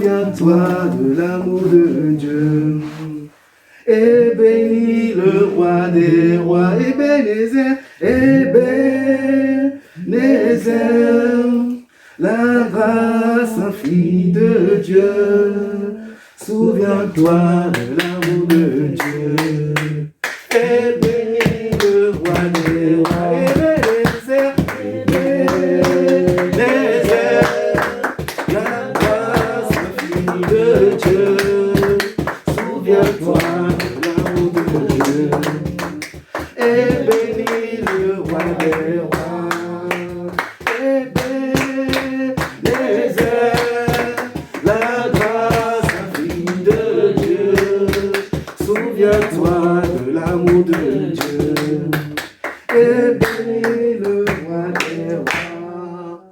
Souviens-toi de l'amour de Dieu. Et bénis le roi des rois, Ebenezer, Ebenezer, la grâce infinie de Dieu. Souviens-toi de l'amour de Dieu. Et bénis le roi des rois, Ebenezer, Ebenezer, la grâce infinie de Dieu. Souviens-toi de l'amour de Dieu. Et bénis le roi des rois. Ebenezer, la grâce infinie de Dieu. Souviens-toi de l'amour de Dieu. Et bénis le roi des rois.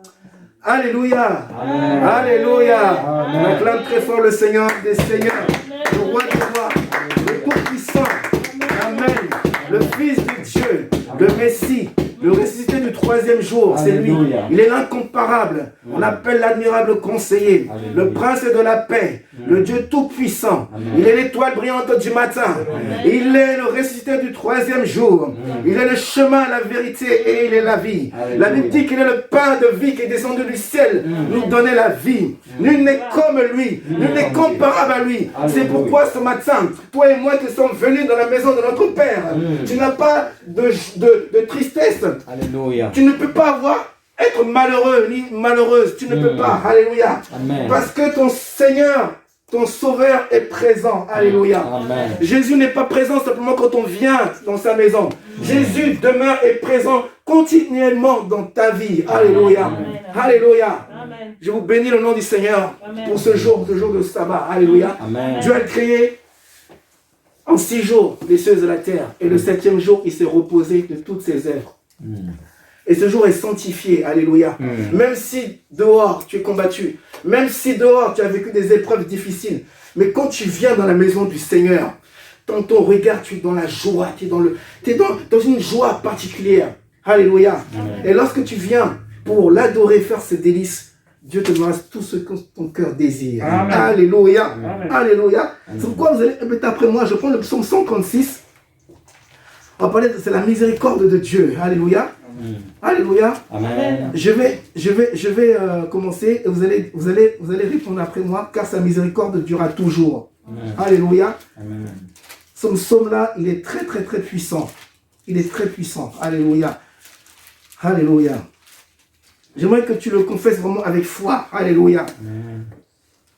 Alléluia. Amen. Alléluia. On acclame très fort le Seigneur des Seigneurs. Le roi des rois, le tout-puissant, Amen, le Fils de Dieu, le Messie, le ressuscité du troisième jour, c'est lui. Il est l'incomparable. On l'appelle l'admirable conseiller, le prince de la paix, le Dieu tout-puissant. Il est l'étoile brillante du matin. Il est le ressuscité du troisième jour. Il est le chemin, la vérité et il est la vie. La Bible dit qu'il est le pain de vie qui est descendu du ciel, nous donner la vie. Nul n'est comme lui, nul n'est comparable à lui. C'est pourquoi ce matin, toi et moi qui sommes venus dans la maison de notre Père, tu n'as pas de tristesse. Alléluia. Tu ne peux pas être malheureux ni malheureuse. Tu ne peux pas. Alléluia. Amen. Parce que ton Seigneur, ton Sauveur est présent. Alléluia. Amen. Jésus n'est pas présent simplement quand on vient dans sa maison. Jésus demeure et présent continuellement dans ta vie. Alléluia. Amen. Alléluia. Amen. Je vous bénis le nom du Seigneur. Amen. Pour ce jour de sabbat. Alléluia. Amen. Dieu a créé en 6 jours les cieux et la terre. Et le 7e jour, il s'est reposé de toutes ses œuvres. Et ce jour est sanctifié, alléluia. Même si dehors tu es combattu, même si dehors tu as vécu des épreuves difficiles, mais quand tu viens dans la maison du Seigneur, dans ton regard tu es dans la joie, tu es dans une joie particulière, alléluia. Et lorsque tu viens pour l'adorer, faire ses délices, Dieu te donnera tout ce que ton cœur désire. Amen. Alléluia. Amen. Alléluia. C'est pourquoi vous allez répéter après moi, je prends le psaume 136. On va parler de c'est la miséricorde de Dieu. Alléluia. Amen. Alléluia. Amen. Je vais commencer et vous allez répondre après moi, car sa miséricorde durera toujours. Amen. Alléluia. Amen. Ce psaume-là, il est très très très puissant. Il est très puissant. Alléluia. Alléluia. J'aimerais que tu le confesses vraiment avec foi. Alléluia. Amen.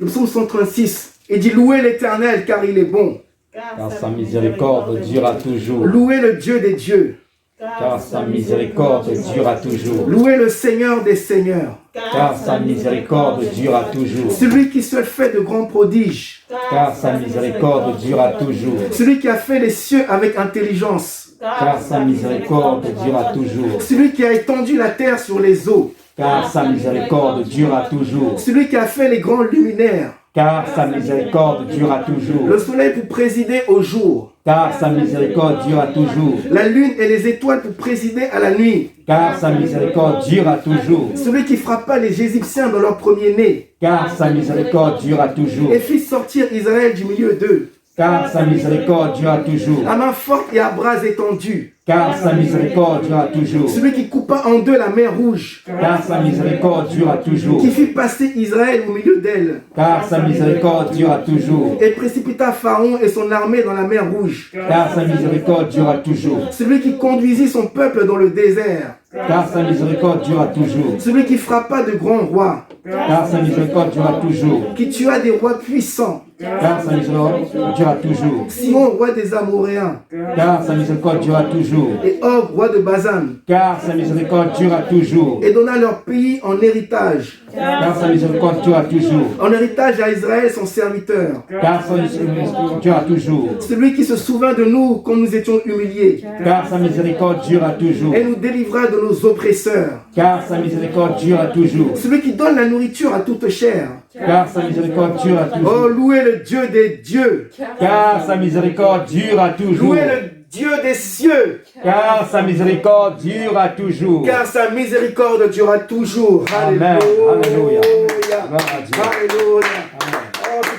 Le psaume 136, il dit louez l'Éternel car il est bon. Car sa miséricorde durera toujours. Louez le Dieu des dieux. Car sa miséricorde durera toujours. Louez le Seigneur des seigneurs. Car sa miséricorde durera toujours. Celui qui seul fait de grands prodiges. Car sa miséricorde durera toujours. Celui qui a fait les cieux avec intelligence. Car sa miséricorde durera toujours. Celui qui a étendu la terre sur les eaux. Car sa miséricorde durera toujours. Celui qui a fait les grands luminaires. Car sa miséricorde durera toujours. Le soleil pour présider au jour. Car sa miséricorde durera toujours. La lune et les étoiles pour présider à la nuit. Car sa miséricorde durera toujours. Celui qui frappa les Égyptiens dans leur premier-né. Car sa miséricorde durera toujours. Et fit sortir Israël du milieu d'eux. Car sa miséricorde durera toujours. À main forte et à bras étendus. Car sa miséricorde durera toujours. Celui qui coupa en deux la mer rouge. Car sa miséricorde durera toujours. Qui fit passer Israël au milieu d'elle. Car sa miséricorde durera toujours. Et précipita Pharaon et son armée dans la mer rouge. Car sa miséricorde durera toujours. Celui qui conduisit son peuple dans le désert. Car sa miséricorde durera toujours. Celui qui frappa de grands rois. Car sa miséricorde durera toujours. Qui tua des rois puissants. Car sa miséricorde durera toujours. Sihon, roi des Amoréens. Car sa miséricorde durera toujours. Et Og, roi de Bazan. Car sa miséricorde durera toujours. Et donna leur pays en héritage. Car sa miséricorde durera toujours. En héritage à Israël son serviteur. Car sa miséricorde durera toujours. Celui qui se souvint de nous quand nous étions humiliés. Car sa miséricorde durera toujours. Et nous délivra de nos oppresseurs. Car sa miséricorde durera toujours. Celui qui donne la nourriture à toute chair. Car sa miséricorde durera toujours. Oh, louez le Dieu des dieux. Car sa miséricorde durera toujours. Louez le Dieu des cieux. Car sa miséricorde durera toujours. Car sa miséricorde durera toujours. Amen. Alléluia. Alléluia. Alléluia. Gloire à Dieu. Alléluia. Amen.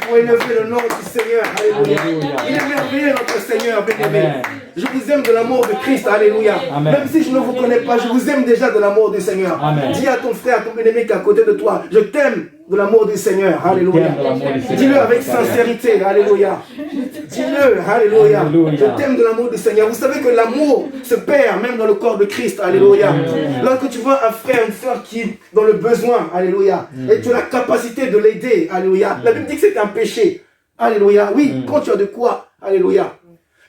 pour élever le nom du Seigneur. Alléluia. Il est merveilleux, notre Seigneur, bien-aimé. Je vous aime de l'amour de Christ. Alléluia. Même si je ne vous connais pas, je vous aime déjà de l'amour du Seigneur. Dis à ton frère, à ton bien-aimé qui est à côté de toi, je t'aime de l'amour du Seigneur. Alléluia. Dis-le avec sincérité. Alléluia. Dis-le. Alléluia. Je t'aime de l'amour du Seigneur. Vous savez que l'amour se perd même dans le corps de Christ. Alléluia. Lorsque tu vois un frère, une soeur qui est dans le besoin. Alléluia. Et tu as la capacité de l'aider. Alléluia. La Bible dit que c'est un péché. Alléluia. Oui, quand tu as de quoi. Alléluia.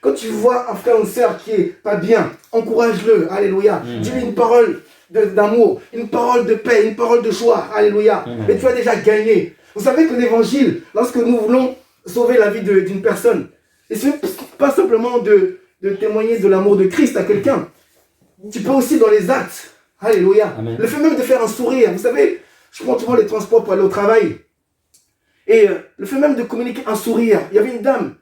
Quand tu vois un frère ou une soeur qui est pas bien, encourage-le. Alléluia. Dis-lui une parole d'amour, une parole de paix, une parole de joie. Alléluia. Et tu as déjà gagné. Vous savez que l'évangile, lorsque nous voulons sauver la vie d'une personne, et ce n'est pas simplement de témoigner de l'amour de Christ à quelqu'un. Tu peux aussi dans les actes. Alléluia. Le fait même de faire un sourire. Vous savez, je prends souvent les transports pour aller au travail. Et le fait même de communiquer un sourire. Il y avait une dame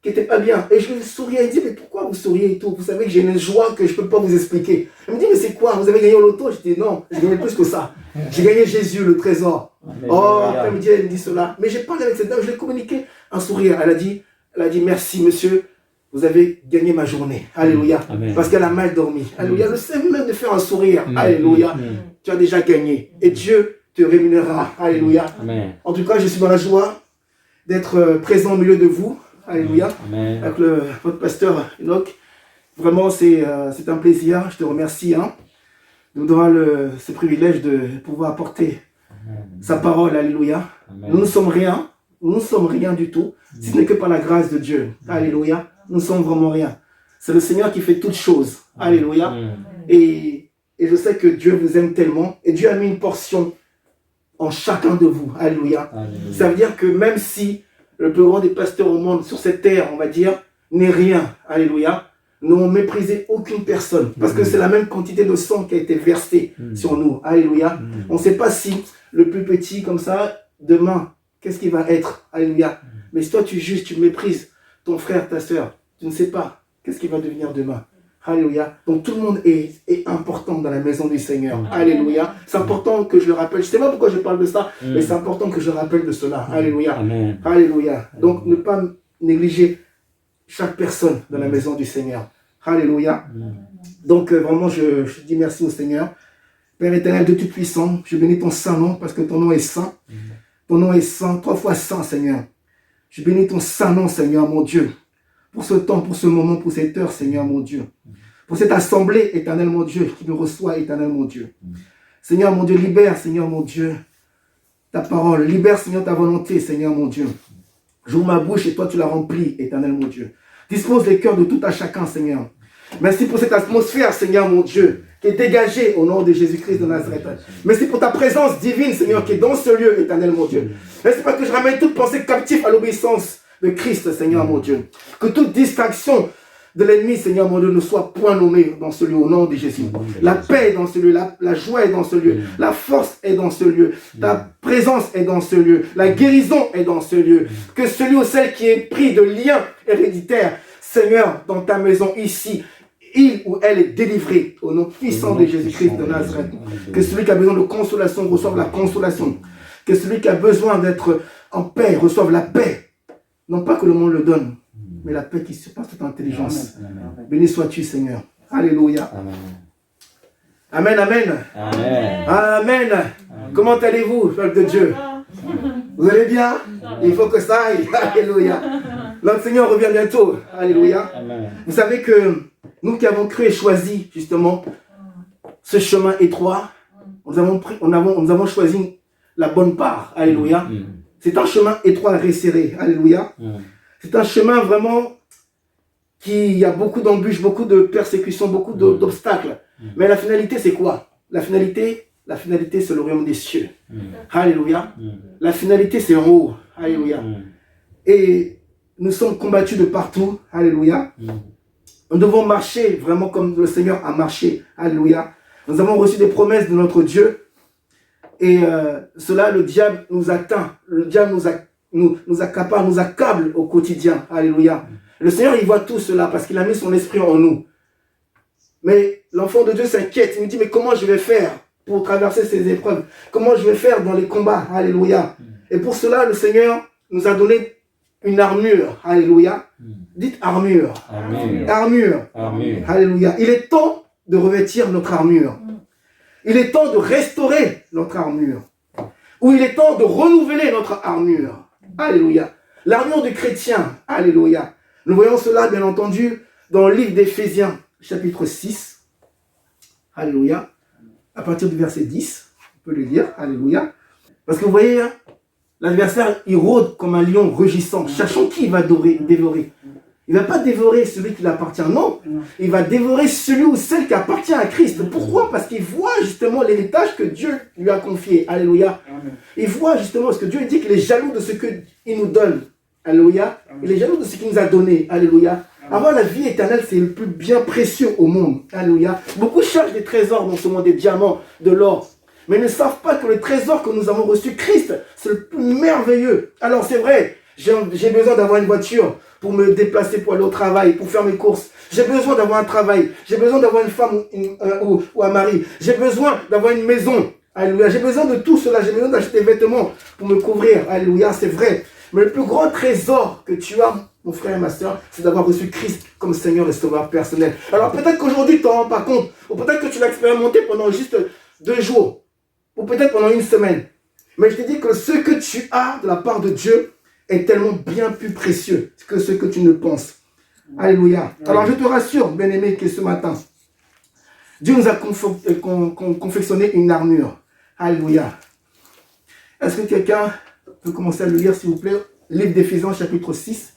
qui n'était pas bien. Et je lui souriais. Elle dit, mais pourquoi vous souriez et tout? Vous savez que j'ai une joie que je ne peux pas vous expliquer. Elle me dit, mais c'est quoi? Vous avez gagné au loto? Je dis, non, j'ai gagné plus que ça. J'ai gagné Jésus, le trésor. Oh, elle me dit cela. Mais j'ai parlé avec cette dame, je lui ai communiqué un sourire. Elle a dit, merci monsieur, vous avez gagné ma journée. Alléluia. Parce qu'elle a mal dormi. Alléluia. Le fait même de faire un sourire. Alléluia. Tu as déjà gagné. Et Dieu te rémunérera. Alléluia. En tout cas, je suis dans la joie d'être présent au milieu de vous. Alléluia. Avec votre pasteur Enoch. Vraiment, c'est un plaisir. Je te remercie de nous donner ce privilège de pouvoir apporter sa parole. Alléluia. Nous ne sommes rien. Nous ne sommes rien du tout. Si ce n'est que par la grâce de Dieu. Alléluia. Nous ne sommes vraiment rien. C'est le Seigneur qui fait toutes choses. Alléluia. Et je sais que Dieu vous aime tellement. Et Dieu a mis une portion en chacun de vous. Alléluia. Ça veut dire que même si le plus grand des pasteurs au monde, sur cette terre, on va dire, n'est rien. Alléluia. Nous n'avons méprisé aucune personne. Parce que c'est la même quantité de sang qui a été versée sur nous. Alléluia. On ne sait pas si le plus petit, comme ça, demain, qu'est-ce qu'il va être. Alléluia. Mais si toi, tu juges, tu méprises ton frère, ta soeur, tu ne sais pas qu'est-ce qu'il va devenir demain. Alléluia. Donc tout le monde est important dans la maison du Seigneur. Alléluia. C'est important que je le rappelle. Je ne sais pas pourquoi je parle de ça, mais c'est important que je rappelle de cela. Alléluia. Alléluia. Donc ne pas négliger chaque personne dans la maison du Seigneur. Alléluia. Donc vraiment, je dis merci au Seigneur. Père éternel de Tout-Puissant, je bénis ton saint nom parce que ton nom est saint. Ton nom est saint, 3 fois saint, Seigneur. Je bénis ton saint nom, Seigneur, mon Dieu. Pour ce temps, pour ce moment, pour cette heure, Seigneur, mon Dieu. Pour cette assemblée, éternel, mon Dieu, qui nous reçoit, éternel, mon Dieu. Seigneur, mon Dieu, libère, Seigneur, mon Dieu, ta parole. Libère, Seigneur, ta volonté, Seigneur, mon Dieu. J'ouvre ma bouche et toi, tu la remplis, éternel, mon Dieu. Dispose les cœurs de tout à chacun, Seigneur. Merci pour cette atmosphère, Seigneur, mon Dieu, qui est dégagée au nom de Jésus-Christ de Nazareth. Merci pour ta présence divine, Seigneur, qui est dans ce lieu, éternel, mon Dieu. Merci parce que je ramène toute pensée captive à l'obéissance de Christ, Seigneur, mon Dieu. Que toute distraction de l'ennemi, Seigneur, mon Dieu, ne soit point nommée dans ce lieu, au nom de Jésus. La paix est dans ce lieu, la joie est dans ce lieu, la force est dans ce lieu, ta présence est dans ce lieu, la guérison est dans ce lieu. Que celui ou celle qui est pris de liens héréditaires, Seigneur, dans ta maison ici, il ou elle est délivré au nom puissant de Jésus-Christ de Nazareth. Que celui qui a besoin de consolation reçoive la consolation. Que celui qui a besoin d'être en paix reçoive la paix. Non pas que le monde le donne, mais la paix qui surpasse toute intelligence. Béni sois-tu, Seigneur. Alléluia. Amen, amen. Amen. Amen. Comment allez-vous, peuple de Dieu? Vous allez bien? Il faut que ça aille. Alléluia. Notre Seigneur revient bientôt. Alléluia. Vous savez que nous qui avons cru et choisi justement ce chemin étroit, nous avons choisi la bonne part. Alléluia. C'est un chemin étroit et resserré. Alléluia. C'est un chemin vraiment qui y a beaucoup d'embûches, beaucoup de persécutions, beaucoup d'obstacles. Mais la finalité, c'est quoi? La finalité, c'est le royaume des cieux. Alléluia. La finalité, c'est en haut. Alléluia. Et nous sommes combattus de partout. Alléluia. Nous devons marcher vraiment comme le Seigneur a marché. Alléluia. Nous avons reçu des promesses de notre Dieu. Et cela, le diable nous atteint. Le diable nous accapare, nous accable au quotidien. Alléluia. Le Seigneur, il voit tout cela parce qu'il a mis son esprit en nous. Mais l'enfant de Dieu s'inquiète. Il nous dit, mais comment je vais faire pour traverser ces épreuves? Comment je vais faire dans les combats? Alléluia. Et pour cela, le Seigneur nous a donné une armure. Alléluia. Dites armure. Armure. Alléluia. Il est temps de revêtir notre armure. Il est temps de restaurer notre armure. Ou il est temps de renouveler notre armure. Alléluia. L'armure du chrétien. Alléluia. Nous voyons cela, bien entendu, dans le livre d'Éphésiens, chapitre 6. Alléluia. À partir du verset 10, on peut le lire. Alléluia. Parce que vous voyez, hein, l'adversaire, il rôde comme un lion rugissant, cherchant qui il va dévorer. Il ne va pas dévorer celui qui lui appartient, non. Il va dévorer celui ou celle qui appartient à Christ. Pourquoi? Parce qu'il voit justement l'héritage que Dieu lui a confié. Alléluia. Il voit justement, parce que Dieu dit qu'il est jaloux de ce qu'il nous donne. Alléluia. Il est jaloux de ce qu'il nous a donné. Alléluia. Avoir la vie éternelle, c'est le plus bien précieux au monde. Alléluia. Beaucoup cherchent des trésors dans ce monde, des diamants, de l'or. Mais ils ne savent pas que le trésor que nous avons reçu, Christ, c'est le plus merveilleux. Alors c'est vrai, j'ai besoin d'avoir une voiture pour me déplacer, pour aller au travail, pour faire mes courses. J'ai besoin d'avoir un travail. J'ai besoin d'avoir une femme ou un mari. J'ai besoin d'avoir une maison. Alléluia. J'ai besoin de tout cela. J'ai besoin d'acheter des vêtements pour me couvrir. Alléluia, c'est vrai. Mais le plus grand trésor que tu as, mon frère et ma soeur, c'est d'avoir reçu Christ comme Seigneur et Sauveur personnel. Alors peut-être qu'aujourd'hui tu t'en rends pas compte. Ou peut-être que tu l'as expérimenté pendant juste 2 jours. Ou peut-être pendant 1 semaine. Mais je te dis que ce que tu as de la part de Dieu est tellement bien plus précieux que ce que tu ne penses. Alléluia. Alors je te rassure, bien-aimé, que ce matin, Dieu nous a confectionné une armure. Alléluia. Est-ce que quelqu'un peut commencer à le lire, s'il vous plaît? Livre d'Éphésiens, chapitre 6,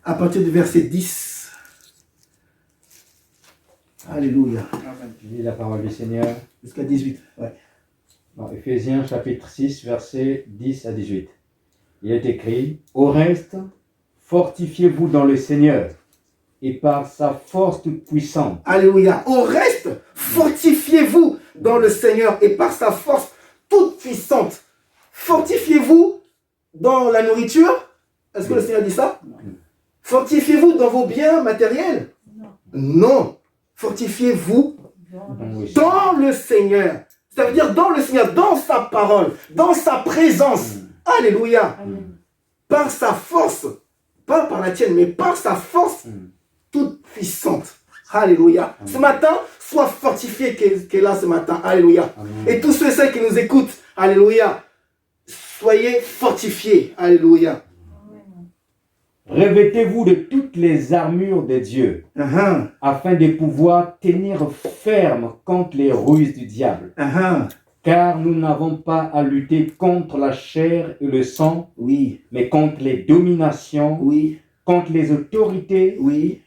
à partir du verset 10. Alléluia. Je lis la parole du Seigneur. Jusqu'à 18. Ouais. Dans Éphésiens, chapitre 6, versets 10 à 18. Il est écrit: au reste, fortifiez-vous dans le Seigneur et par sa force toute puissante. Alléluia. Au reste, fortifiez-vous dans le Seigneur et par sa force toute puissante. Fortifiez-vous dans la nourriture. Est-ce que le Seigneur dit ça? Fortifiez-vous dans vos biens matériels? Non. Fortifiez-vous dans le Seigneur. Ça veut dire dans le Seigneur, dans sa parole, dans sa présence. Alléluia. Par sa force, pas par la tienne, mais par sa force toute puissante. Alléluia. Ce matin, sois fortifié qui est là ce matin. Alléluia. Et tous ceux et celles qui nous écoutent, alléluia, soyez fortifiés. Alléluia. Revêtez-vous de toutes les armures de Dieu, afin de pouvoir tenir ferme contre les ruses du diable. Car nous n'avons pas à lutter contre la chair et le sang, mais contre les dominations, contre les autorités,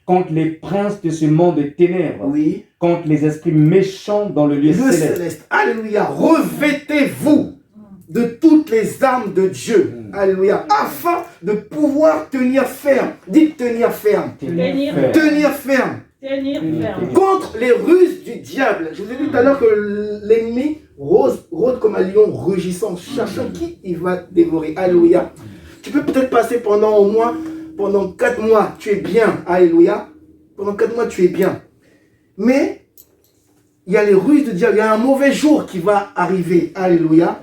contre les princes de ce monde de ténèbres, contre les esprits méchants dans le lieu céleste. Alléluia. Revêtez-vous de toutes les armes de Dieu. Alléluia. Afin de pouvoir tenir ferme. Dites tenir ferme. Tenir ferme. Contre les ruses du diable. Je vous ai dit tout à l'heure que l'ennemi rôde comme un lion rugissant, cherchant qui il va dévorer. Alléluia. Tu peux peut-être passer pendant 4 mois, tu es bien. Alléluia. Pendant 4 mois, tu es bien. Mais il y a les ruses du diable. Il y a un mauvais jour qui va arriver. Alléluia.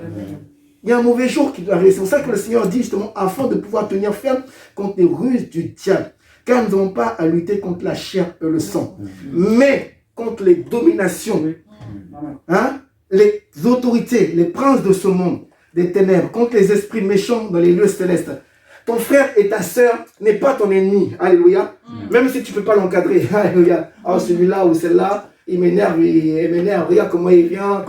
Il y a un mauvais jour qui va arriver. C'est pour ça que le Seigneur dit justement, afin de pouvoir tenir ferme contre les ruses du diable. Car nous n'avons pas à lutter contre la chair et le sang, mais contre les dominations, les autorités, les princes de ce monde, des ténèbres, contre les esprits méchants dans les lieux célestes. Ton frère et ta sœur n'est pas ton ennemi. Alléluia. Même si tu ne peux pas l'encadrer. Alléluia. Oh, celui-là ou celle-là, il m'énerve, il m'énerve. Regarde comment il vient,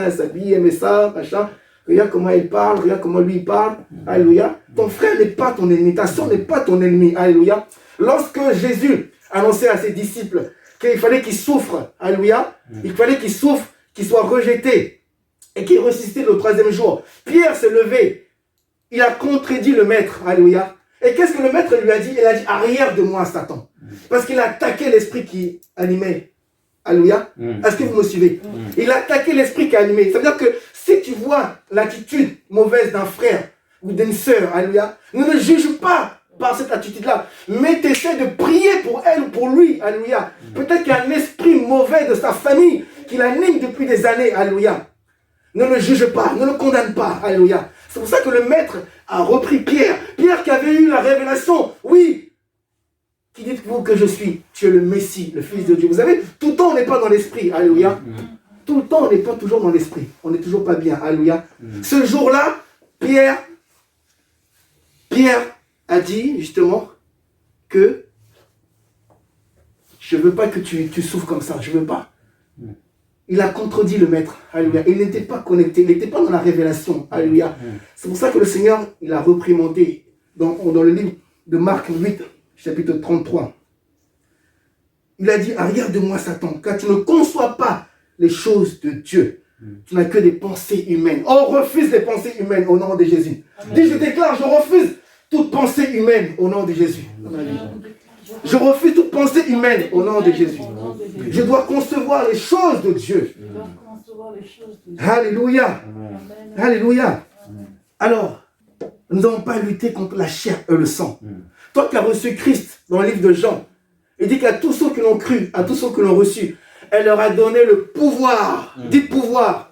elle s'habille, elle met ça, machin. Regarde comment il parle, regarde comment lui il parle. Alléluia. Ton frère n'est pas ton ennemi, ta soeur n'est pas ton ennemi. Alléluia. Lorsque Jésus annonçait à ses disciples qu'il fallait qu'ils souffrent, alléluia, il fallait qu'ils souffrent, qu'ils soient rejetés et qu'ils ressuscitent le 3e jour. Pierre s'est levé, il a contredit le maître, alléluia. Et qu'est-ce que le maître lui a dit? Il a dit: arrière de moi, Satan. Parce qu'il a attaqué l'esprit qui animait. Alléluia. Est-ce que vous me suivez? Il a attaqué l'esprit qui animait. Ça veut dire que si tu vois l'attitude mauvaise d'un frère ou d'une sœur, alléluia, ne le juge pas par cette attitude-là, mais tu essaies de prier pour elle ou pour lui, alléluia. Peut-être qu'il y a un esprit mauvais de sa famille qui l'anime depuis des années, alléluia. Ne le juge pas, ne le condamne pas, alléluia. C'est pour ça que le maître a repris Pierre. Pierre qui avait eu la révélation. Oui. Qui dites-vous que je suis? Tu es le Messie, le Fils de Dieu. Vous savez, tout le temps on n'est pas dans l'esprit. Alléluia. Tout le temps on n'est pas toujours dans l'esprit. On n'est toujours pas bien. Alléluia. Ce jour-là, Pierre a dit justement que je ne veux pas que tu souffres comme ça. Je ne veux pas. Il a contredit le maître. Alléluia. Il n'était pas connecté. Il n'était pas dans la révélation. Alléluia. C'est pour ça que le Seigneur, il a reprimandé dans le livre de Marc 8, chapitre 33. Il a dit, arrière de moi, Satan, car tu ne conçois pas les choses de Dieu. Tu n'as que des pensées humaines. On refuse les pensées humaines au nom de Jésus. Dis, je déclare, je refuse toute pensée humaine au nom de Jésus. Je refuse toute pensée humaine au nom de Jésus. Je dois concevoir les choses de Dieu. Alléluia. Alléluia. Alors, nous n'avons pas lutté contre la chair et le sang. Toi qui as reçu Christ dans le livre de Jean, il dit qu'à tous ceux qui l'ont cru, à tous ceux qui l'ont reçu, elle leur a donné le pouvoir, dites pouvoir,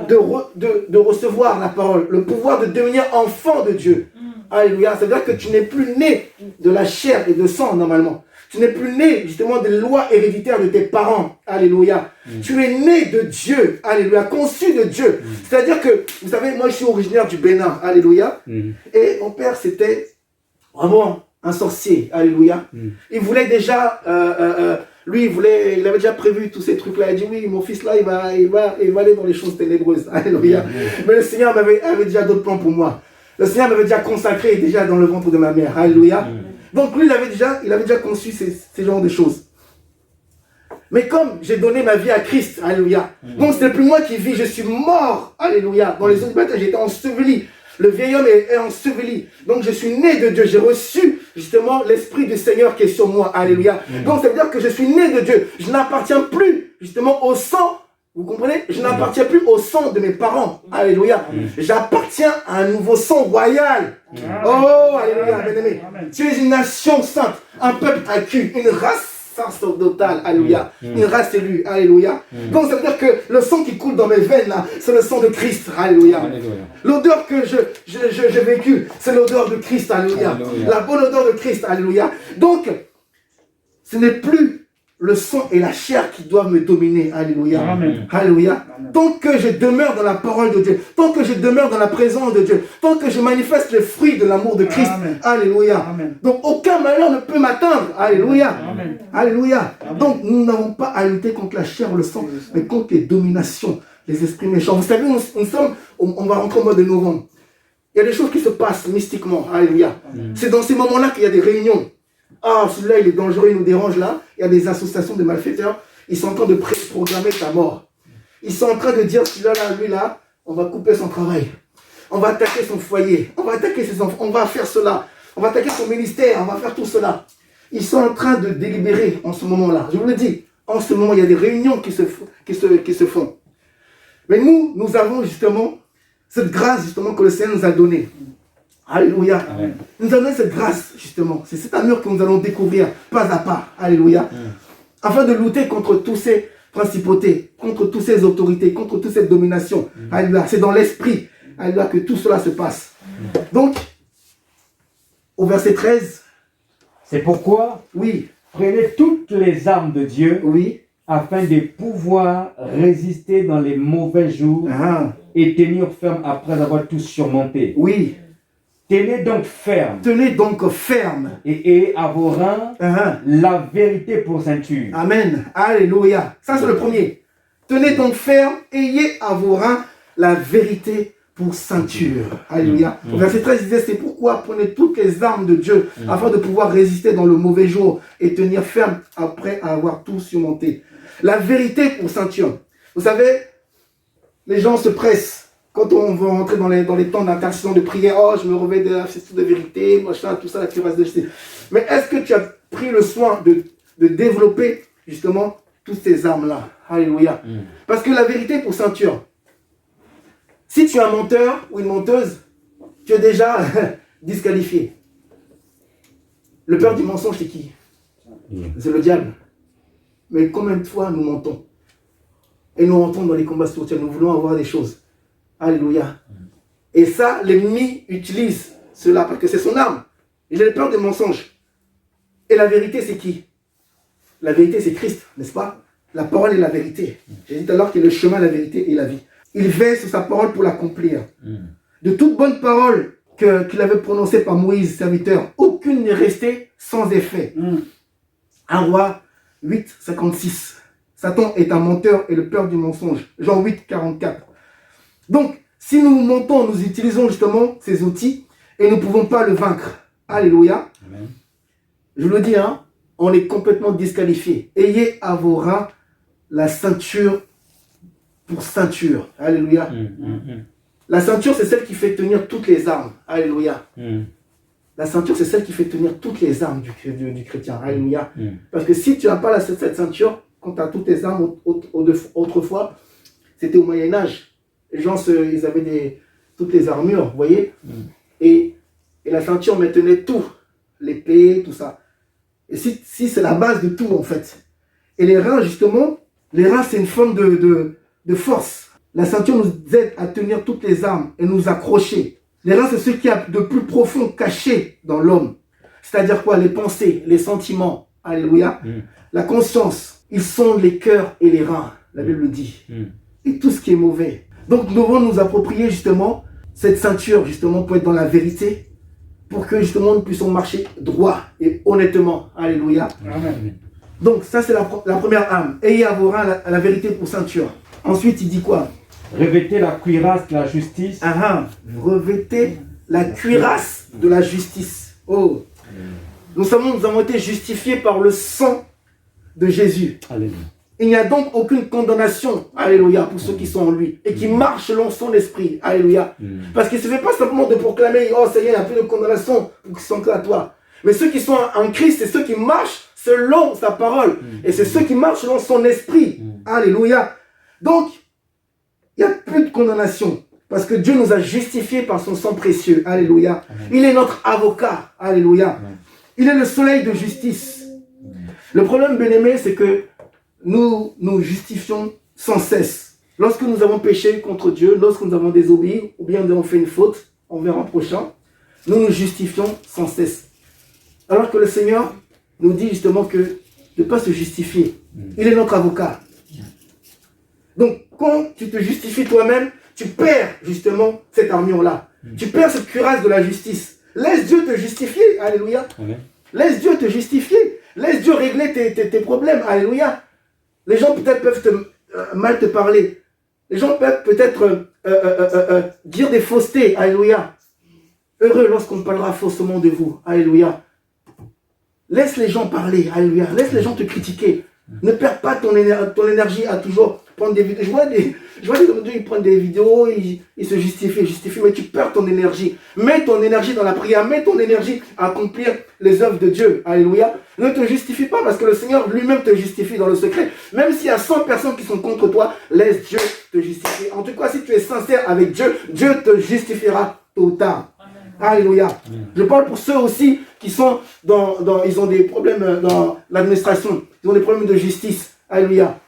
de recevoir la parole, le pouvoir de devenir enfant de Dieu. Alléluia. C'est-à-dire que tu n'es plus né de la chair et de sang normalement. Tu n'es plus né justement des lois héréditaires de tes parents. Alléluia. Tu es né de Dieu. Alléluia. Conçu de Dieu. C'est-à-dire que, vous savez, moi je suis originaire du Bénin. Alléluia. Et mon père c'était vraiment un sorcier. Alléluia. Il voulait déjà... lui, il avait déjà prévu tous ces trucs-là. Il a dit, oui, mon fils là, il va aller dans les choses ténébreuses. Alléluia. Mais le Seigneur avait déjà d'autres plans pour moi. Le Seigneur m'avait déjà consacré déjà dans le ventre de ma mère. Alléluia. Donc lui, il avait déjà conçu ces genres de choses. Mais comme j'ai donné ma vie à Christ, alléluia. Donc ce n'est plus moi qui vis, je suis mort. Alléluia. Dans les eaux du baptême, j'étais enseveli. Le vieil homme est enseveli. Donc je suis né de Dieu. J'ai reçu justement l'Esprit du Seigneur qui est sur moi. Alléluia. Donc ça veut dire que je suis né de Dieu. Je n'appartiens plus justement au sang. Vous comprenez? Je n'appartiens plus au sang de mes parents. Alléluia. J'appartiens à un nouveau sang royal. Oh, alléluia, bien-aimé. Tu es une nation sainte, un peuple acquis, une race sacerdotale. Alléluia. Une race élue. Alléluia. Donc ça veut dire que le sang qui coule dans mes veines, là, c'est le sang de Christ. Alléluia. L'odeur que je vécu, c'est l'odeur de Christ. Alléluia. La bonne odeur de Christ. Alléluia. Donc, ce n'est plus le sang et la chair qui doivent me dominer. Alléluia. Amen. Alléluia. Amen. Tant que je demeure dans la parole de Dieu, tant que je demeure dans la présence de Dieu, tant que je manifeste les fruits de l'amour de Christ. Amen. Alléluia. Amen. Donc aucun malheur ne peut m'atteindre. Alléluia. Amen. Alléluia. Amen. Donc nous n'avons pas à lutter contre la chair ou le sang, mais contre les dominations, les esprits méchants. Vous savez, on va rentrer au mois de novembre. Il y a des choses qui se passent mystiquement. Alléluia. C'est dans ces moments-là qu'il y a des réunions. Ah, celui-là, il est dangereux, il nous dérange là. Il y a des associations de malfaiteurs. Ils sont en train de programmer ta mort. Ils sont en train de dire, celui-là, lui, là, on va couper son travail. On va attaquer son foyer. On va attaquer ses enfants. On va faire cela. On va attaquer son ministère. On va faire tout cela. Ils sont en train de délibérer en ce moment-là. Je vous le dis, en ce moment, il y a des réunions qui se font. Mais nous avons justement cette grâce justement que le Seigneur nous a donnée. Alléluia. Amen. Nous avons cette grâce, justement. C'est cet amour que nous allons découvrir pas à pas. Alléluia. Afin de lutter contre tous ces principautés, contre toutes ces autorités, contre toute cette domination. Alléluia. C'est dans l'esprit, alléluia, que tout cela se passe. Donc, au verset 13. C'est pourquoi, oui, prenez toutes les armes de Dieu, oui, afin de pouvoir résister dans les mauvais jours et tenir ferme après avoir tout surmonté. Oui. Tenez donc ferme. Tenez donc ferme. Et à vos reins la vérité pour ceinture. Amen. Alléluia. Ça c'est le premier. Tenez donc ferme, ayez à vos reins la vérité pour ceinture. Alléluia. Verset 13 disait, c'est pourquoi prenez toutes les armes de Dieu afin de pouvoir résister dans le mauvais jour et tenir ferme après avoir tout surmonté. La vérité pour ceinture. Vous savez, les gens se pressent. Quand on va rentrer dans les temps d'intercession, de prière, oh, je me revêt de la de vérité, machin, tout ça, la cuirasse de justice. Mais est-ce que tu as pris le soin de développer justement toutes ces armes-là? Alléluia. Parce que la vérité pour ceinture, si tu es un menteur ou une menteuse, tu es déjà disqualifié. Le père du mensonge, c'est qui? C'est le diable. Mais combien de fois nous mentons? Et nous rentrons dans les combats spirituels, nous voulons avoir des choses. Alléluia. Et ça, l'ennemi utilise cela parce que c'est son arme. Il a peur des mensonges. Et la vérité, c'est qui? La vérité, c'est Christ, n'est-ce pas? La parole est la vérité. J'ai dit tout à l'heure qu'il est le chemin, la vérité et la vie. Il veille sur sa parole pour l'accomplir. De toute bonne parole qu'il avait prononcée par Moïse, serviteur, aucune n'est restée sans effet. 1 Roi 8, 56. Satan est un menteur et le père du mensonge. Jean 8, 44. Donc, si nous mentons, nous utilisons justement ces outils et nous ne pouvons pas le vaincre. Alléluia. Amen. Je le dis, hein, on est complètement disqualifié. Ayez à vos reins la ceinture pour ceinture. Alléluia. La ceinture, c'est celle qui fait tenir toutes les armes. Alléluia. La ceinture, c'est celle qui fait tenir toutes les armes du chrétien. Alléluia. Parce que si tu n'as pas cette ceinture, quand tu as toutes les armes autrefois, c'était au Moyen-Âge. Les gens, ils avaient toutes les armures, vous voyez. Et la ceinture maintenait tout. L'épée, tout ça. Et si c'est la base de tout, en fait. Et les reins, justement, c'est une forme de force. La ceinture nous aide à tenir toutes les armes et nous accrocher. Les reins, c'est ce qu'il y a de plus profond caché dans l'homme. C'est-à-dire quoi? Les pensées, les sentiments. Alléluia. La conscience. Ils sont les cœurs et les reins. La Bible dit. Et tout ce qui est mauvais. Donc, nous devons nous approprier, justement, cette ceinture, justement, pour être dans la vérité. Pour que, justement, nous puissions marcher droit et honnêtement. Alléluia. Amen. Donc, ça, c'est la première arme. Ayez à vos reins la vérité pour ceinture. Ensuite, il dit quoi? Revêtez la cuirasse de la justice. Revêtez la cuirasse de la justice. Oh. Nous avons été justifiés par le sang de Jésus. Alléluia. Il n'y a donc aucune condamnation, alléluia, pour ceux qui sont en lui et qui marchent selon son esprit. Alléluia. Parce qu'il ne se fait pas simplement de proclamer, oh Seigneur, il n'y a plus de condamnation pour ceux qui sont à toi. Mais ceux qui sont en Christ, c'est ceux qui marchent selon sa parole. Et c'est ceux qui marchent selon son esprit. Alléluia. Donc, il n'y a plus de condamnation. Parce que Dieu nous a justifiés par son sang précieux. Alléluia. Il est notre avocat. Alléluia. Il est le soleil de justice. Le problème, bien-aimé, c'est que nous nous justifions sans cesse. Lorsque nous avons péché contre Dieu, lorsque nous avons désobéi, ou bien nous avons fait une faute envers un prochain, nous nous justifions sans cesse. Alors que le Seigneur nous dit justement que de ne pas se justifier. Il est notre avocat. Donc, quand tu te justifies toi-même, tu perds justement cette armure-là. Tu perds cette cuirasse de la justice. Laisse Dieu te justifier. Alléluia. Laisse Dieu te justifier. Laisse Dieu régler tes problèmes. Alléluia. Les gens peut-être peuvent mal te parler. Les gens peuvent peut-être dire des faussetés. Alléluia. Heureux lorsqu'on parlera faussement de vous. Alléluia. Laisse les gens parler. Alléluia. Laisse les gens te critiquer. Ne perds pas ton énergie à toujours prendre des vidéos. Je vois des hommes de Dieu, ils prennent des vidéos, ils se justifient, mais tu perds ton énergie. Mets ton énergie dans la prière, mets ton énergie à accomplir les œuvres de Dieu. Alléluia. Ne te justifie pas parce que le Seigneur lui-même te justifie dans le secret. Même s'il y a 100 personnes qui sont contre toi, laisse Dieu te justifier. En tout cas, si tu es sincère avec Dieu, Dieu te justifiera tôt ou tard. Alléluia. Je parle pour ceux aussi qui sont ils ont des problèmes dans l'administration. Ils ont des problèmes de justice. Alléluia.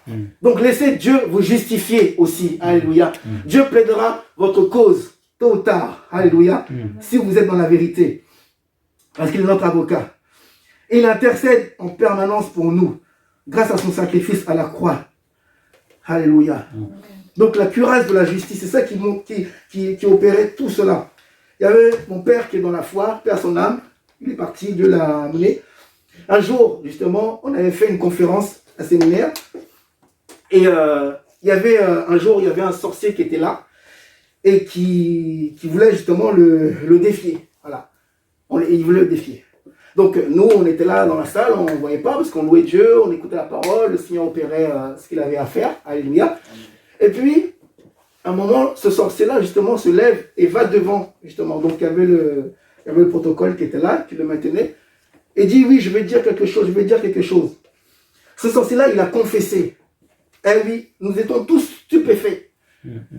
Donc laissez Dieu vous justifier aussi. Alléluia. Dieu plaidera votre cause tôt ou tard. Alléluia. Si vous êtes dans la vérité. Parce qu'il est notre avocat. Et il intercède en permanence pour nous. Grâce à son sacrifice à la croix. Alléluia. Donc la cuirasse de la justice, c'est ça qui opérait tout cela. Il y avait mon père qui est dans la foi, père son âme. Il est parti, Dieu l'a amené. Un jour, justement, on avait fait une conférence, un séminaire. Et il y avait un jour, il y avait un sorcier qui était là. Et qui voulait justement le défier. Voilà. Il voulait le défier. Donc nous, on était là dans la salle, on ne voyait pas parce qu'on louait Dieu, on écoutait la parole, le Seigneur opérait ce qu'il avait à faire. Alléluia. Et puis, à un moment, ce sorcier-là, justement, se lève et va devant, justement. Donc, il y avait le protocole qui était là, qui le maintenait. Et dit, oui, je vais dire quelque chose. Ce sorcier-là, il a confessé. Eh oui, nous étions tous stupéfaits.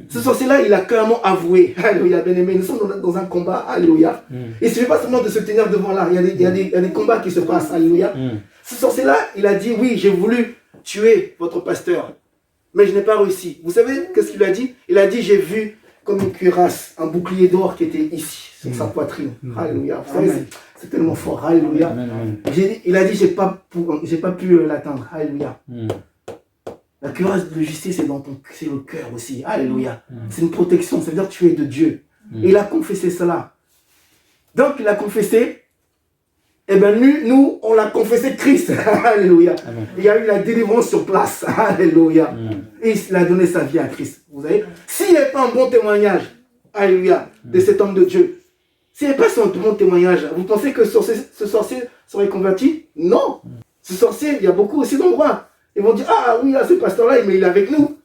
Ce sorcier-là, il a clairement avoué. Alléluia, bien-aimé. Nous sommes dans un combat. Alléluia. Et il ne suffit pas seulement de se tenir devant là. Il y a des combats qui se passent. Alléluia. Ce sorcier-là, il a dit, oui, j'ai voulu tuer votre pasteur. Mais je n'ai pas réussi. Vous savez qu'est-ce qu'il a dit? Il a dit, j'ai vu comme une cuirasse, un bouclier d'or qui était ici, sur sa poitrine. Alléluia. Vous savez, c'est tellement fort. Alléluia. Il a dit, j'ai pas pu l'atteindre. Alléluia. La cuirasse de justice, c'est le cœur aussi. Alléluia. C'est une protection. Ça veut dire que tu es de Dieu. Et il a confessé cela. Donc, il a confessé. Et bien, nous, on l'a confessé Christ. Alléluia. Il y a eu la délivrance sur place. Alléluia. Et il a donné sa vie à Christ. Vous savez, s'il n'y avait pas un bon témoignage, alléluia, de cet homme de Dieu, s'il n'y avait pas son bon témoignage, vous pensez que ce sorcier serait converti? Non. Ce sorcier, il y a beaucoup aussi d'endroits. Ils vont dire, ah oui, ce pasteur-là, mais il est avec nous.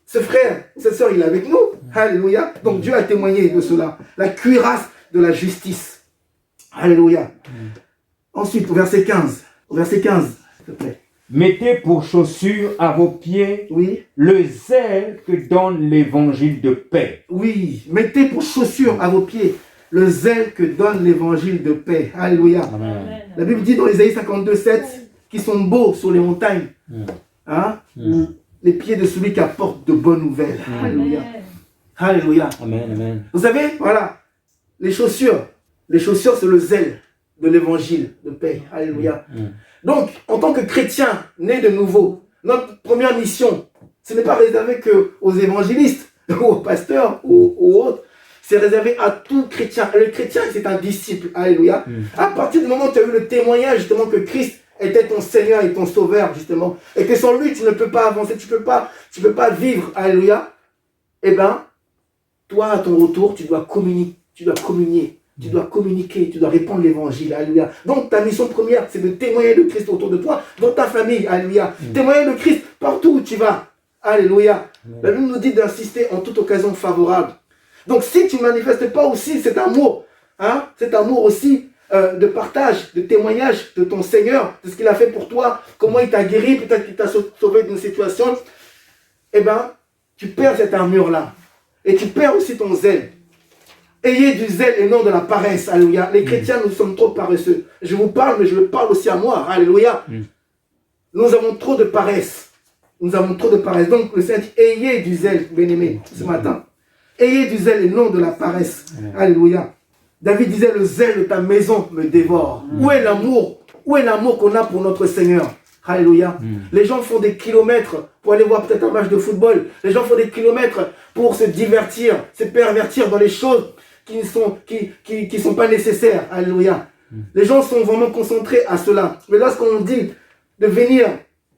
Ce frère, cette soeur, il est avec nous. Alléluia. Donc Dieu a témoigné de cela. La cuirasse de la justice. Alléluia. Ensuite, au verset 15. Au verset 15, s'il te plaît. Mettez pour chaussure à vos pieds le zèle que donne l'évangile de paix. Oui, mettez pour chaussure à vos pieds le zèle que donne l'évangile de paix. Alléluia. Amen. La Bible dit dans Ésaïe 52, 7 qu'ils sont beaux sur les montagnes. Hein? Les pieds de celui qui apporte de bonnes nouvelles. Alléluia. Alléluia. Amen, amen. Vous savez, voilà, les chaussures, c'est le zèle de l'évangile de paix. Alléluia. Donc, en tant que chrétien né de nouveau, notre première mission, ce n'est pas réservé qu'aux évangélistes, ou aux pasteurs, ou aux autres. C'est réservé à tout chrétien. Le chrétien, c'est un disciple. Alléluia. À partir du moment où tu as eu le témoignage, justement, que Christ était ton Seigneur et ton Sauveur, justement, et que sans lui, tu ne peux pas avancer, tu peux pas vivre. Alléluia. Eh bien, toi, à ton retour, tu dois communier, tu dois communiquer, tu dois répandre l'évangile. Alléluia. Donc, ta mission première, c'est de témoigner de Christ autour de toi, dans ta famille. Alléluia. Témoigner de Christ partout où tu vas. Alléluia. La Bible nous dit d'insister en toute occasion favorable. Donc, si tu ne manifestes pas aussi cet amour aussi de partage, de témoignage de ton Seigneur, de ce qu'il a fait pour toi, comment il t'a guéri, peut-être qu'il t'a sauvé d'une situation, eh bien, tu perds cette armure-là. Et tu perds aussi ton zèle. Ayez du zèle et non de la paresse. Alléluia. Les chrétiens, nous sommes trop paresseux. Je vous parle, mais je le parle aussi à moi. Alléluia. Nous avons trop de paresse. Nous avons trop de paresse. Donc, le Seigneur dit, ayez du zèle, bien-aimés, ce matin. Ayez du zèle et non de la paresse. Alléluia. David disait, le zèle de ta maison me dévore. Où est l'amour? Où est l'amour qu'on a pour notre Seigneur? Alléluia. Les gens font des kilomètres pour aller voir peut-être un match de football. Les gens font des kilomètres pour se divertir, se pervertir dans les choses qui ne sont pas nécessaires. Alléluia. Les gens sont vraiment concentrés à cela. Mais lorsqu'on dit de venir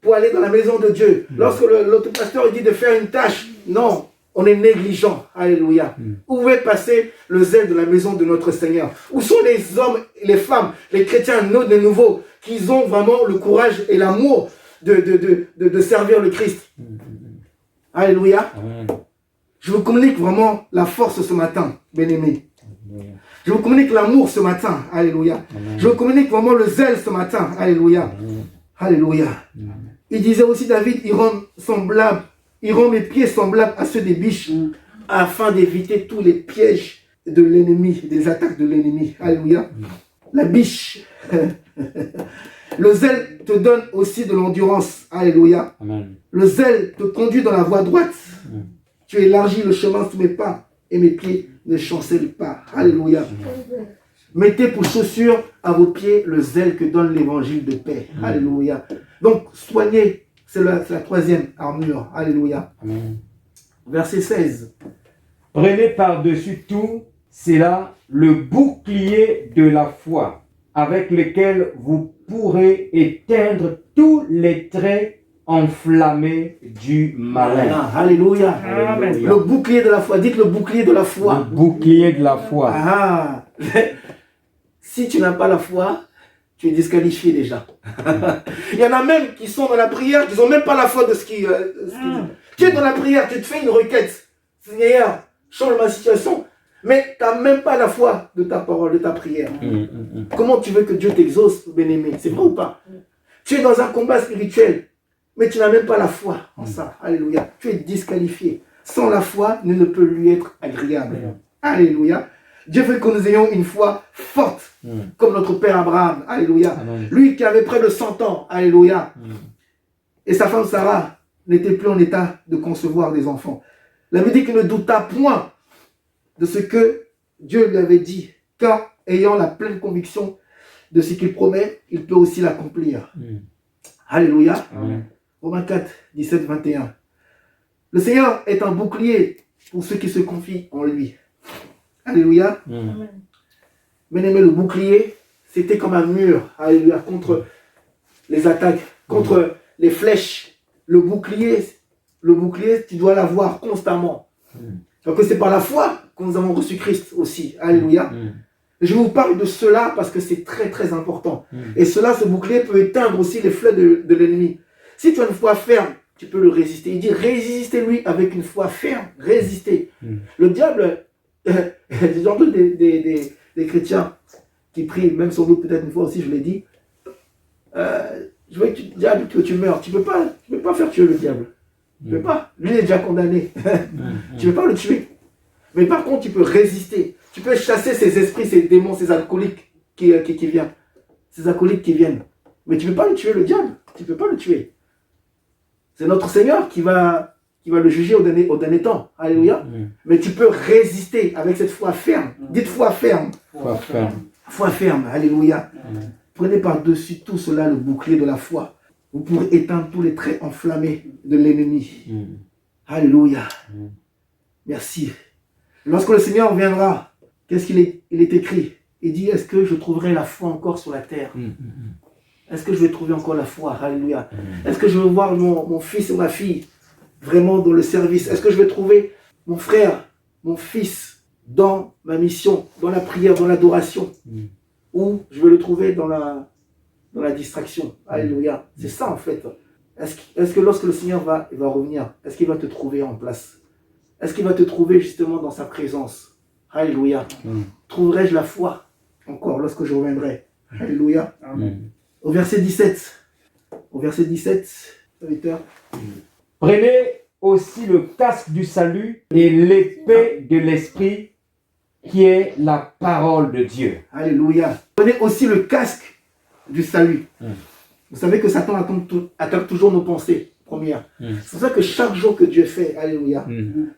pour aller dans la maison de Dieu, lorsque l'autre pasteur dit de faire une tâche, non. On est négligent. Alléluia. Où est passé le zèle de la maison de notre Seigneur? Où sont les hommes et les femmes, les chrétiens de nouveau, qui ont vraiment le courage et l'amour de servir le Christ? Alléluia. Je vous communique vraiment la force ce matin, bien-aimés. Je vous communique l'amour ce matin. Alléluia. Je vous communique vraiment le zèle ce matin. Alléluia. Alléluia. Il disait aussi, David, il rend mes pieds semblables à ceux des biches, afin d'éviter tous les pièges de l'ennemi, des attaques de l'ennemi. Alléluia. La biche. Le zèle te donne aussi de l'endurance. Alléluia. Amen. Le zèle te conduit dans la voie droite. Tu élargis le chemin sous mes pas et mes pieds ne chancellent pas. Alléluia. Mettez pour chaussure à vos pieds le zèle que donne l'évangile de paix. Alléluia. Donc, soignez. C'est la troisième armure. Alléluia. Amen. Verset 16. Prenez par-dessus tout cela le bouclier de la foi, avec lequel vous pourrez éteindre tous les traits enflammés du malin. Alléluia. Amen. Le bouclier de la foi. Dites le bouclier de la foi. Le bouclier de la foi. Si tu n'as pas la foi, tu es disqualifié déjà. Il y en a même qui sont dans la prière, qui n'ont même pas la foi de ce qu'ils disent. Tu es dans la prière, tu te fais une requête. Seigneur, change ma situation. Mais tu n'as même pas la foi de ta parole, de ta prière. Comment tu veux que Dieu t'exauce, bien-aimé? C'est vrai ou pas? Tu es dans un combat spirituel, mais tu n'as même pas la foi en ça. Alléluia. Tu es disqualifié. Sans la foi, nul ne peut lui être agréable. Alléluia. Dieu veut que nous ayons une foi forte, comme notre père Abraham. Alléluia. Amen. Lui qui avait près de 100 ans. Alléluia. Et sa femme Sarah n'était plus en état de concevoir des enfants. La Bible dit qu'il ne douta point de ce que Dieu lui avait dit, car ayant la pleine conviction de ce qu'il promet, il peut aussi l'accomplir. Alléluia. Romains 4, 17, 21. Le Seigneur est un bouclier pour ceux qui se confient en lui. Alléluia. Bien-aimé, le bouclier, c'était comme un mur, alléluia, contre les attaques, contre les flèches. Le bouclier, tu dois l'avoir constamment. Donc c'est par la foi que nous avons reçu Christ aussi. Alléluia. Je vous parle de cela parce que c'est très très important. Et ce bouclier peut éteindre aussi les flèches de l'ennemi. Si tu as une foi ferme, tu peux le résister. Il dit résistez-lui avec une foi ferme. Résistez. Le diable, j'ai entendu des chrétiens qui prient, même sans doute peut-être une fois aussi, je l'ai dit, je veux que diable, que tu meurs. Tu ne peux pas faire tuer le diable. Tu ne peux pas. Lui il est déjà condamné. Tu ne peux pas le tuer. Mais par contre, tu peux résister. Tu peux chasser ces esprits, ces démons, ces alcooliques qui viennent. Ces alcooliques qui viennent. Mais tu ne peux pas le tuer, le diable. Tu ne peux pas le tuer. C'est notre Seigneur qui va le juger au dernier temps. Alléluia. Mais tu peux résister avec cette foi ferme. Dites foi ferme. Foi ferme. Foi ferme. Alléluia. Prenez par-dessus tout cela le bouclier de la foi. Vous pourrez éteindre tous les traits enflammés de l'ennemi. Alléluia. Merci. Lorsque le Seigneur viendra, qu'est-ce qu'il est écrit? Il dit, est-ce que je trouverai la foi encore sur la terre? Est-ce que je vais trouver encore la foi? Alléluia. Est-ce que je vais voir mon fils ou ma fille vraiment dans le service? Est-ce que je vais trouver mon frère, mon fils dans ma mission, dans la prière, dans l'adoration? Ou je vais le trouver dans la distraction? Alléluia. C'est ça en fait. Est-ce que lorsque le Seigneur va revenir, est-ce qu'il va te trouver en place? Est-ce qu'il va te trouver justement dans sa présence? Alléluia. Trouverai-je la foi encore lorsque je reviendrai? Alléluia. Amen. Au verset 17. Au verset 17, serviteur. Prenez aussi le casque du salut et l'épée de l'esprit qui est la parole de Dieu. Alléluia. Prenez aussi le casque du salut. Vous savez que Satan attaque toujours nos pensées premières. C'est pour ça que chaque jour que Dieu fait, alléluia,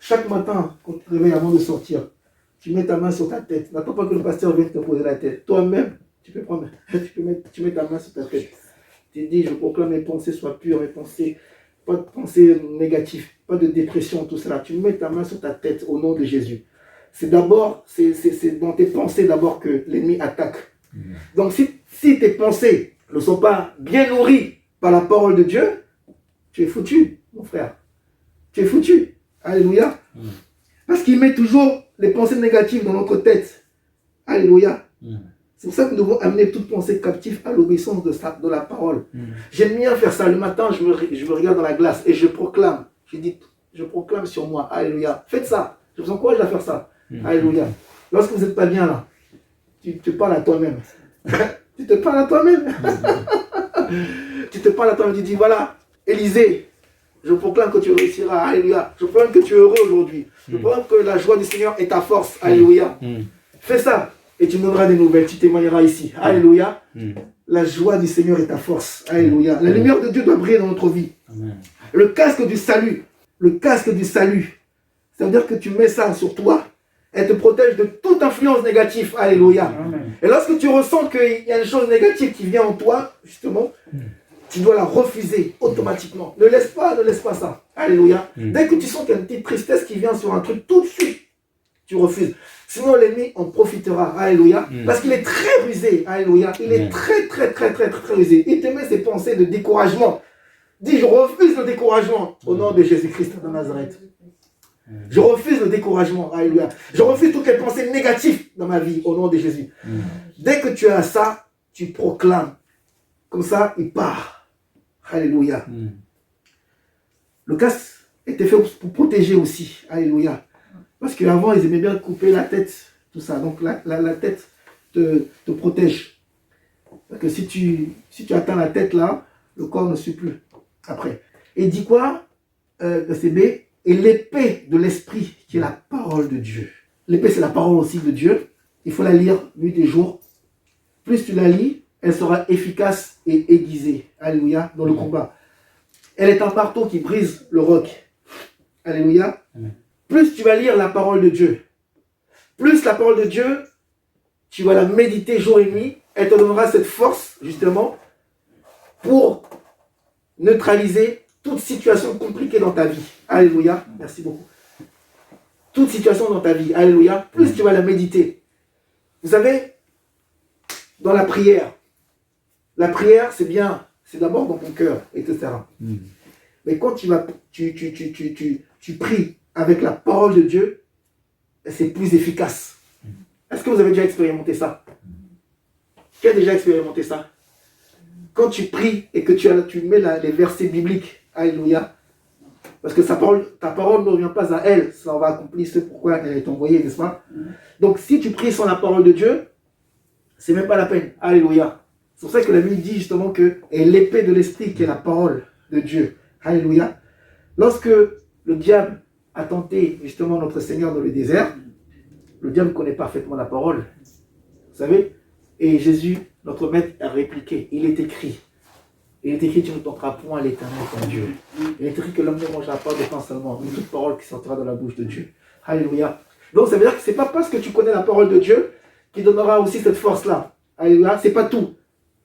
chaque matin, quand tu te réveilles avant de sortir, tu mets ta main sur ta tête. N'attends pas que le pasteur vienne te poser la tête. Toi-même, tu mets ta main sur ta tête. Tu dis, je proclame mes pensées soient pures, mes pensées, pas de pensées négatives, pas de dépression, tout cela. Tu mets ta main sur ta tête au nom de Jésus. C'est d'abord, c'est dans tes pensées d'abord que l'ennemi attaque. Donc si tes pensées ne sont pas bien nourries par la parole de Dieu, tu es foutu, mon frère. Tu es foutu. Alléluia. Parce qu'il met toujours les pensées négatives dans notre tête. Alléluia. C'est pour ça que nous devons amener toute pensée captive à l'obéissance de la parole. J'aime bien faire ça. Le matin, je me regarde dans la glace et je proclame. Je proclame sur moi. Alléluia. Faites ça. Je vous encourage à faire ça. Alléluia. Lorsque vous n'êtes pas bien là, tu te parles à toi-même. Tu te parles à toi-même. Tu te parles à toi-même. Tu dis, voilà, Élisée, je proclame que tu réussiras. Alléluia. Je proclame que tu es heureux aujourd'hui. Je proclame que la joie du Seigneur est ta force. Alléluia. Fais ça. Et tu me donneras des nouvelles, tu témoigneras ici. Alléluia. La joie du Seigneur est ta force. Alléluia. La lumière de Dieu doit briller dans notre vie. Amen. Le casque du salut. Le casque du salut. Ça veut dire que tu mets ça sur toi. Elle te protège de toute influence négative. Alléluia. Amen. Et lorsque tu ressens qu'il y a une chose négative qui vient en toi, justement, tu dois la refuser automatiquement. Ne laisse pas ça. Alléluia. Dès que tu sens qu'il y a une petite tristesse qui vient sur un truc, tout de suite, tu refuses. Sinon, l'ennemi en profitera. Alléluia. Parce qu'il est très rusé. Alléluia. Il est très rusé. Il te met ses pensées de découragement. Dis, je refuse le découragement au nom de Jésus-Christ de Nazareth. Je refuse le découragement. Alléluia. Je refuse toutes les pensées négatives dans ma vie au nom de Jésus. Dès que tu as ça, tu proclames. Comme ça, il part. Alléluia. Le casque était fait pour protéger aussi. Alléluia. Parce qu'avant, ils aimaient bien couper la tête, tout ça. Donc, la tête te protège. Parce que si tu atteins la tête là, le corps ne suit plus après. Et il dit quoi? C'est B. Et l'épée de l'esprit, qui est la parole de Dieu. L'épée, c'est la parole aussi de Dieu. Il faut la lire nuit et jour. Plus tu la lis, elle sera efficace et aiguisée. Alléluia, dans le combat. Elle est un marteau qui brise le roc. Alléluia. Plus tu vas lire la parole de Dieu, plus la parole de Dieu, tu vas la méditer jour et nuit, elle te donnera cette force, justement, pour neutraliser toute situation compliquée dans ta vie. Alléluia. Merci beaucoup. Toute situation dans ta vie. Alléluia. Plus tu vas la méditer. Vous savez, dans la prière, c'est bien, c'est d'abord dans ton cœur, etc. Mais quand tu pries avec la parole de Dieu, c'est plus efficace. Est-ce que vous avez déjà expérimenté ça? Qui a déjà expérimenté ça? Quand tu pries et que tu mets les versets bibliques, alléluia, parce que ta parole ne revient pas à elle, ça va accomplir ce pourquoi elle est envoyée, n'est-ce pas? Donc si tu pries sans la parole de Dieu, c'est même pas la peine, alléluia. C'est pour ça que la Bible dit justement que est l'épée de l'esprit qui est la parole de Dieu, alléluia. Lorsque le diable a tenté justement notre Seigneur dans le désert, le diable connaît parfaitement la parole, vous savez, et Jésus, notre maître, a répliqué, il est écrit, tu ne tenteras point l'Éternel ton Dieu. Il est écrit que l'homme ne mangera pas de pain seulement, mais toute parole qui sortira de la bouche de Dieu. Alléluia. Donc ça veut dire que ce n'est pas parce que tu connais la parole de Dieu qui donnera aussi cette force-là. Alléluia. C'est pas tout.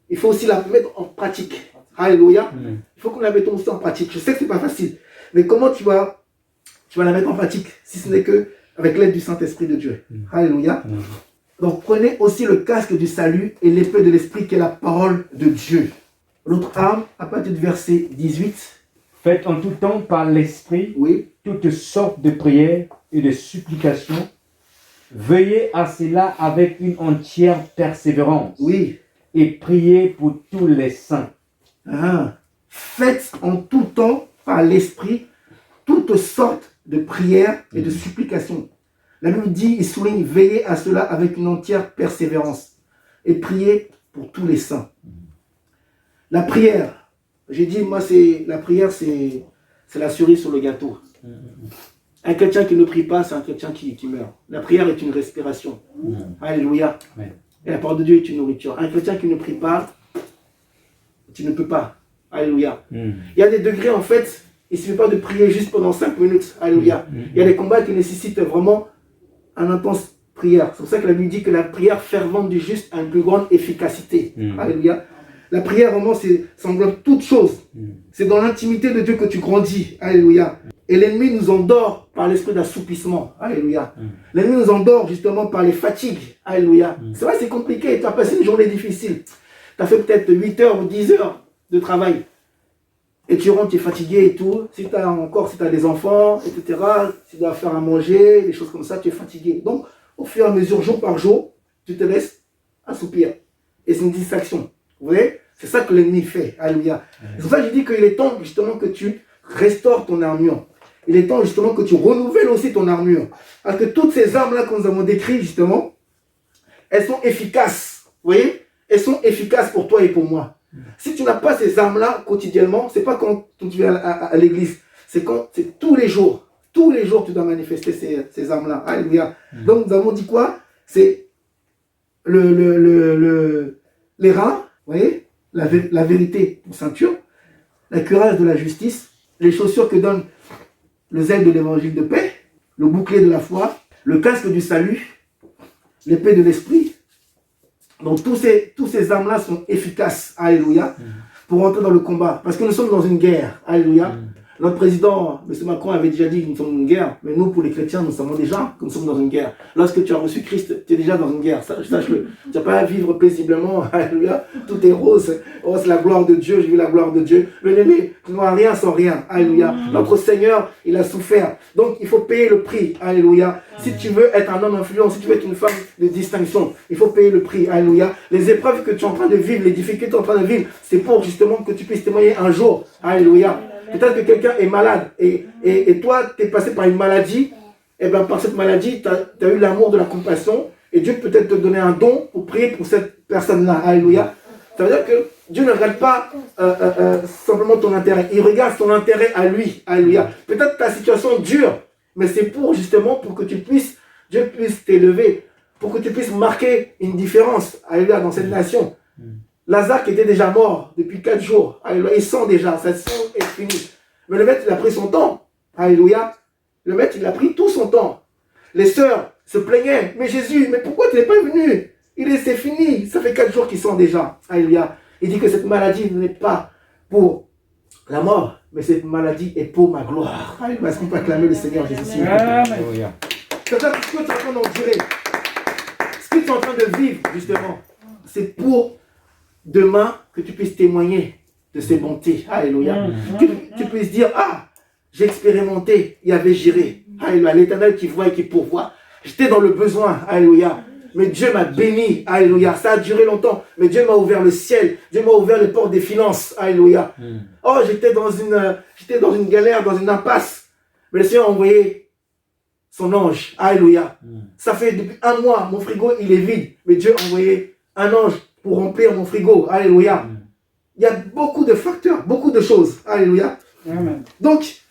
Il faut aussi la mettre en pratique. Alléluia. Il faut qu'on la mette aussi en pratique. Je sais que ce n'est pas facile, mais comment tu vas la mettre en pratique si ce n'est que avec l'aide du Saint-Esprit de Dieu. Alléluia. Donc prenez aussi le casque du salut et l'épée de l'esprit qui est la parole de Dieu. L'autre arme, à partir du verset 18. Faites en tout temps par l'esprit toutes sortes de prières et de supplications. Veuillez à cela avec une entière persévérance. Et priez pour tous les saints. Faites en tout temps par l'esprit toutes sortes de prières et de supplications. La Bible dit, il souligne, veillez à cela avec une entière persévérance et priez pour tous les saints. La prière, j'ai dit, moi, la prière, c'est la cerise sur le gâteau. Un chrétien qui ne prie pas, c'est un chrétien qui meurt. La prière est une respiration. Alléluia. Et la parole de Dieu est une nourriture. Un chrétien qui ne prie pas, tu ne peux pas. Alléluia. Il y a des degrés, en fait, il ne suffit pas de prier juste pendant 5 minutes. Alléluia. Il y a des combats qui nécessitent vraiment une intense prière. C'est pour ça que la Bible dit que la prière fervente du juste a une plus grande efficacité. Alléluia. La prière, vraiment, ça englobe toute chose. C'est dans l'intimité de Dieu que tu grandis. Alléluia. Et l'ennemi nous endort par l'esprit d'assoupissement. Alléluia. L'ennemi nous endort justement par les fatigues. Alléluia. C'est vrai, c'est compliqué. Tu as passé une journée difficile. Tu as fait peut-être 8 heures ou 10 heures de travail. Et tu rentres, tu es fatigué et tout. Si tu as des enfants, etc., tu dois faire à manger, des choses comme ça, tu es fatigué. Donc, au fur et à mesure, jour par jour, tu te laisses assoupir. Et c'est une distraction. Vous voyez? C'est ça que l'ennemi fait. Alléluia. C'est pour ça que je dis qu'il est temps justement que tu restaures ton armure. Il est temps justement que tu renouvelles aussi ton armure. Parce que toutes ces armes-là que nous avons décrites justement, elles sont efficaces. Vous voyez? Elles sont efficaces pour toi et pour moi. Si tu n'as pas ces armes-là quotidiennement, c'est pas quand tu viens à l'église. C'est tous les jours. Tous les jours, tu dois manifester ces armes-là. Alléluia. Donc nous avons dit quoi? C'est les reins, vous voyez? La vérité pour ceinture, la cuirasse de la justice, les chaussures que donne le zèle de l'évangile de paix, le bouclier de la foi, le casque du salut, l'épée de l'esprit. Donc tous ces armes-là sont efficaces, alléluia, pour entrer dans le combat. Parce que nous sommes dans une guerre, alléluia. Notre président, M. Macron, avait déjà dit que nous sommes dans une guerre. Mais nous, pour les chrétiens, nous savons déjà que nous sommes dans une guerre. Lorsque tu as reçu Christ, tu es déjà dans une guerre. Sache-le. Tu n'as pas à vivre paisiblement. Alléluia. Tout est rose. Oh, c'est la gloire de Dieu. J'ai vu la gloire de Dieu. Le aimé, tu n'as rien sans rien. Alléluia. Notre Seigneur, il a souffert. Donc, il faut payer le prix. Alléluia. Si tu veux être un homme influent, si tu veux être une femme de distinction, il faut payer le prix. Alléluia. Les épreuves que tu es en train de vivre, les difficultés que tu es en train de vivre, c'est pour justement que tu puisses témoigner un jour. Alléluia. Peut-être que quelqu'un est malade et toi, tu es passé par une maladie. Et bien, par cette maladie, tu as eu l'amour de la compassion. Et Dieu peut-être te donner un don pour prier pour cette personne-là. Alléluia. Ça veut dire que Dieu ne regarde pas simplement ton intérêt. Il regarde son intérêt à lui. Alléluia. Peut-être ta situation dure, mais c'est justement pour que Dieu puisse t'élever, pour que tu puisses marquer une différence. Alléluia, dans cette nation. Lazare qui était déjà mort depuis 4 jours. Alléluia. Il sent déjà, sa sang est fini. Mais le maître, il a pris son temps. Alléluia. Le maître, il a pris tout son temps. Les sœurs se plaignait. Mais Jésus, mais pourquoi tu n'es pas venu? C'est fini. Ça fait 4 jours qu'ils sont déjà. Alléluia. Il dit que cette maladie n'est pas pour la mort, mais cette maladie est pour ma gloire. Alléluia. Est-ce qu'on peut acclamer le Seigneur Jésus? Alléluia. C'est-à-dire que ce que tu es en train d'endurer, ce que tu es en train de vivre, justement, c'est pour demain que tu puisses témoigner de ses bontés. Alléluia. Que tu puisses dire, ah, j'ai expérimenté, il y avait Jiré. Alléluia. L'Éternel qui voit et qui pourvoit. J'étais dans le besoin. Alléluia. Mais Dieu m'a béni. Alléluia. Ça a duré longtemps. Mais Dieu m'a ouvert le ciel. Dieu m'a ouvert les portes des finances. Alléluia. Oh, j'étais dans une galère, dans une impasse. Mais le Seigneur a envoyé son ange. Alléluia. Ça fait depuis 1 mois, mon frigo, il est vide. Mais Dieu a envoyé un ange pour remplir mon frigo. Alléluia. Il y a beaucoup de facteurs, beaucoup de choses. Alléluia. Amen. Donc,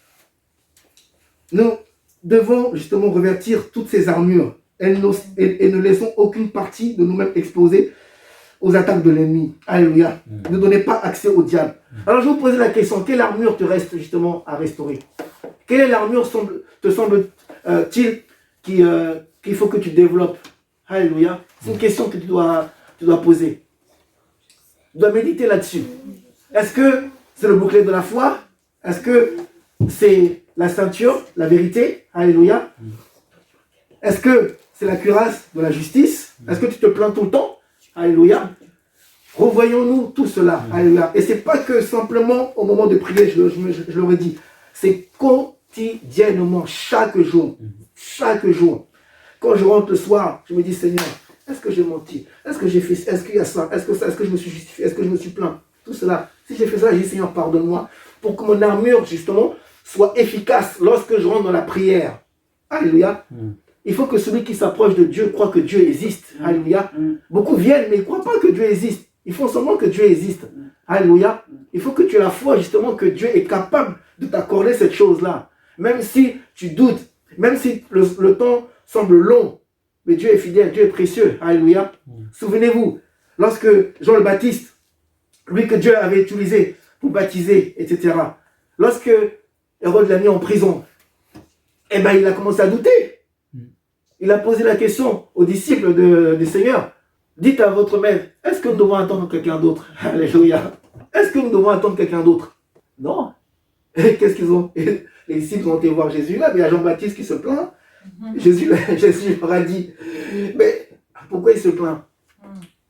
nous devons justement revêtir toutes ces armures et ne laissons aucune partie de nous-mêmes exposée aux attaques de l'ennemi. Alléluia. Ne donnez pas accès au diable. Alors je vais vous poser la question, quelle armure te reste justement à restaurer? Quelle est l'armure te semble-t-il qu'il faut que tu développes? Alléluia. C'est une question que tu dois poser. Tu dois méditer là-dessus. Est-ce que c'est le bouclier de la foi? Est-ce que c'est la ceinture, la vérité? Alléluia. Est-ce que c'est la cuirasse de la justice? Est-ce que tu te plains tout le temps? Alléluia. Revoyons-nous tout cela. Alléluia. Et ce n'est pas que simplement au moment de prier, je l'aurais dit. C'est quotidiennement, chaque jour. Chaque jour. Quand je rentre le soir, je me dis, Seigneur, est-ce que j'ai menti? Est-ce que j'ai fait? Est-ce qu'il y a ça? Est-ce que je me suis justifié? Est-ce que je me suis plaint? Tout cela. Si j'ai fait ça, j'ai dit, Seigneur, pardonne-moi. Pour que mon armure, justement, soit efficace lorsque je rentre dans la prière. Alléluia. Il faut que celui qui s'approche de Dieu croit que Dieu existe. Alléluia. Beaucoup viennent, mais ils ne croient pas que Dieu existe. Ils font seulement que Dieu existe. Alléluia. Il faut que tu aies la foi, justement, que Dieu est capable de t'accorder cette chose-là. Même si tu doutes, même si le temps semble long, mais Dieu est fidèle, Dieu est précieux. Alléluia. Souvenez-vous, lorsque Jean le Baptiste, lui que Dieu avait utilisé pour baptiser, etc., lorsque Hérode l'a mis en prison, eh bien, il a commencé à douter. Il a posé la question aux disciples du Seigneur. Dites à votre maître, est-ce que nous devons attendre quelqu'un d'autre? Alléluia. Est-ce que nous devons attendre quelqu'un d'autre? Non. Et qu'est-ce qu'ils ont? Les disciples ont été voir Jésus là, mais il y a Jean-Baptiste qui se plaint. Jésus leur a dit, mais pourquoi il se plaint?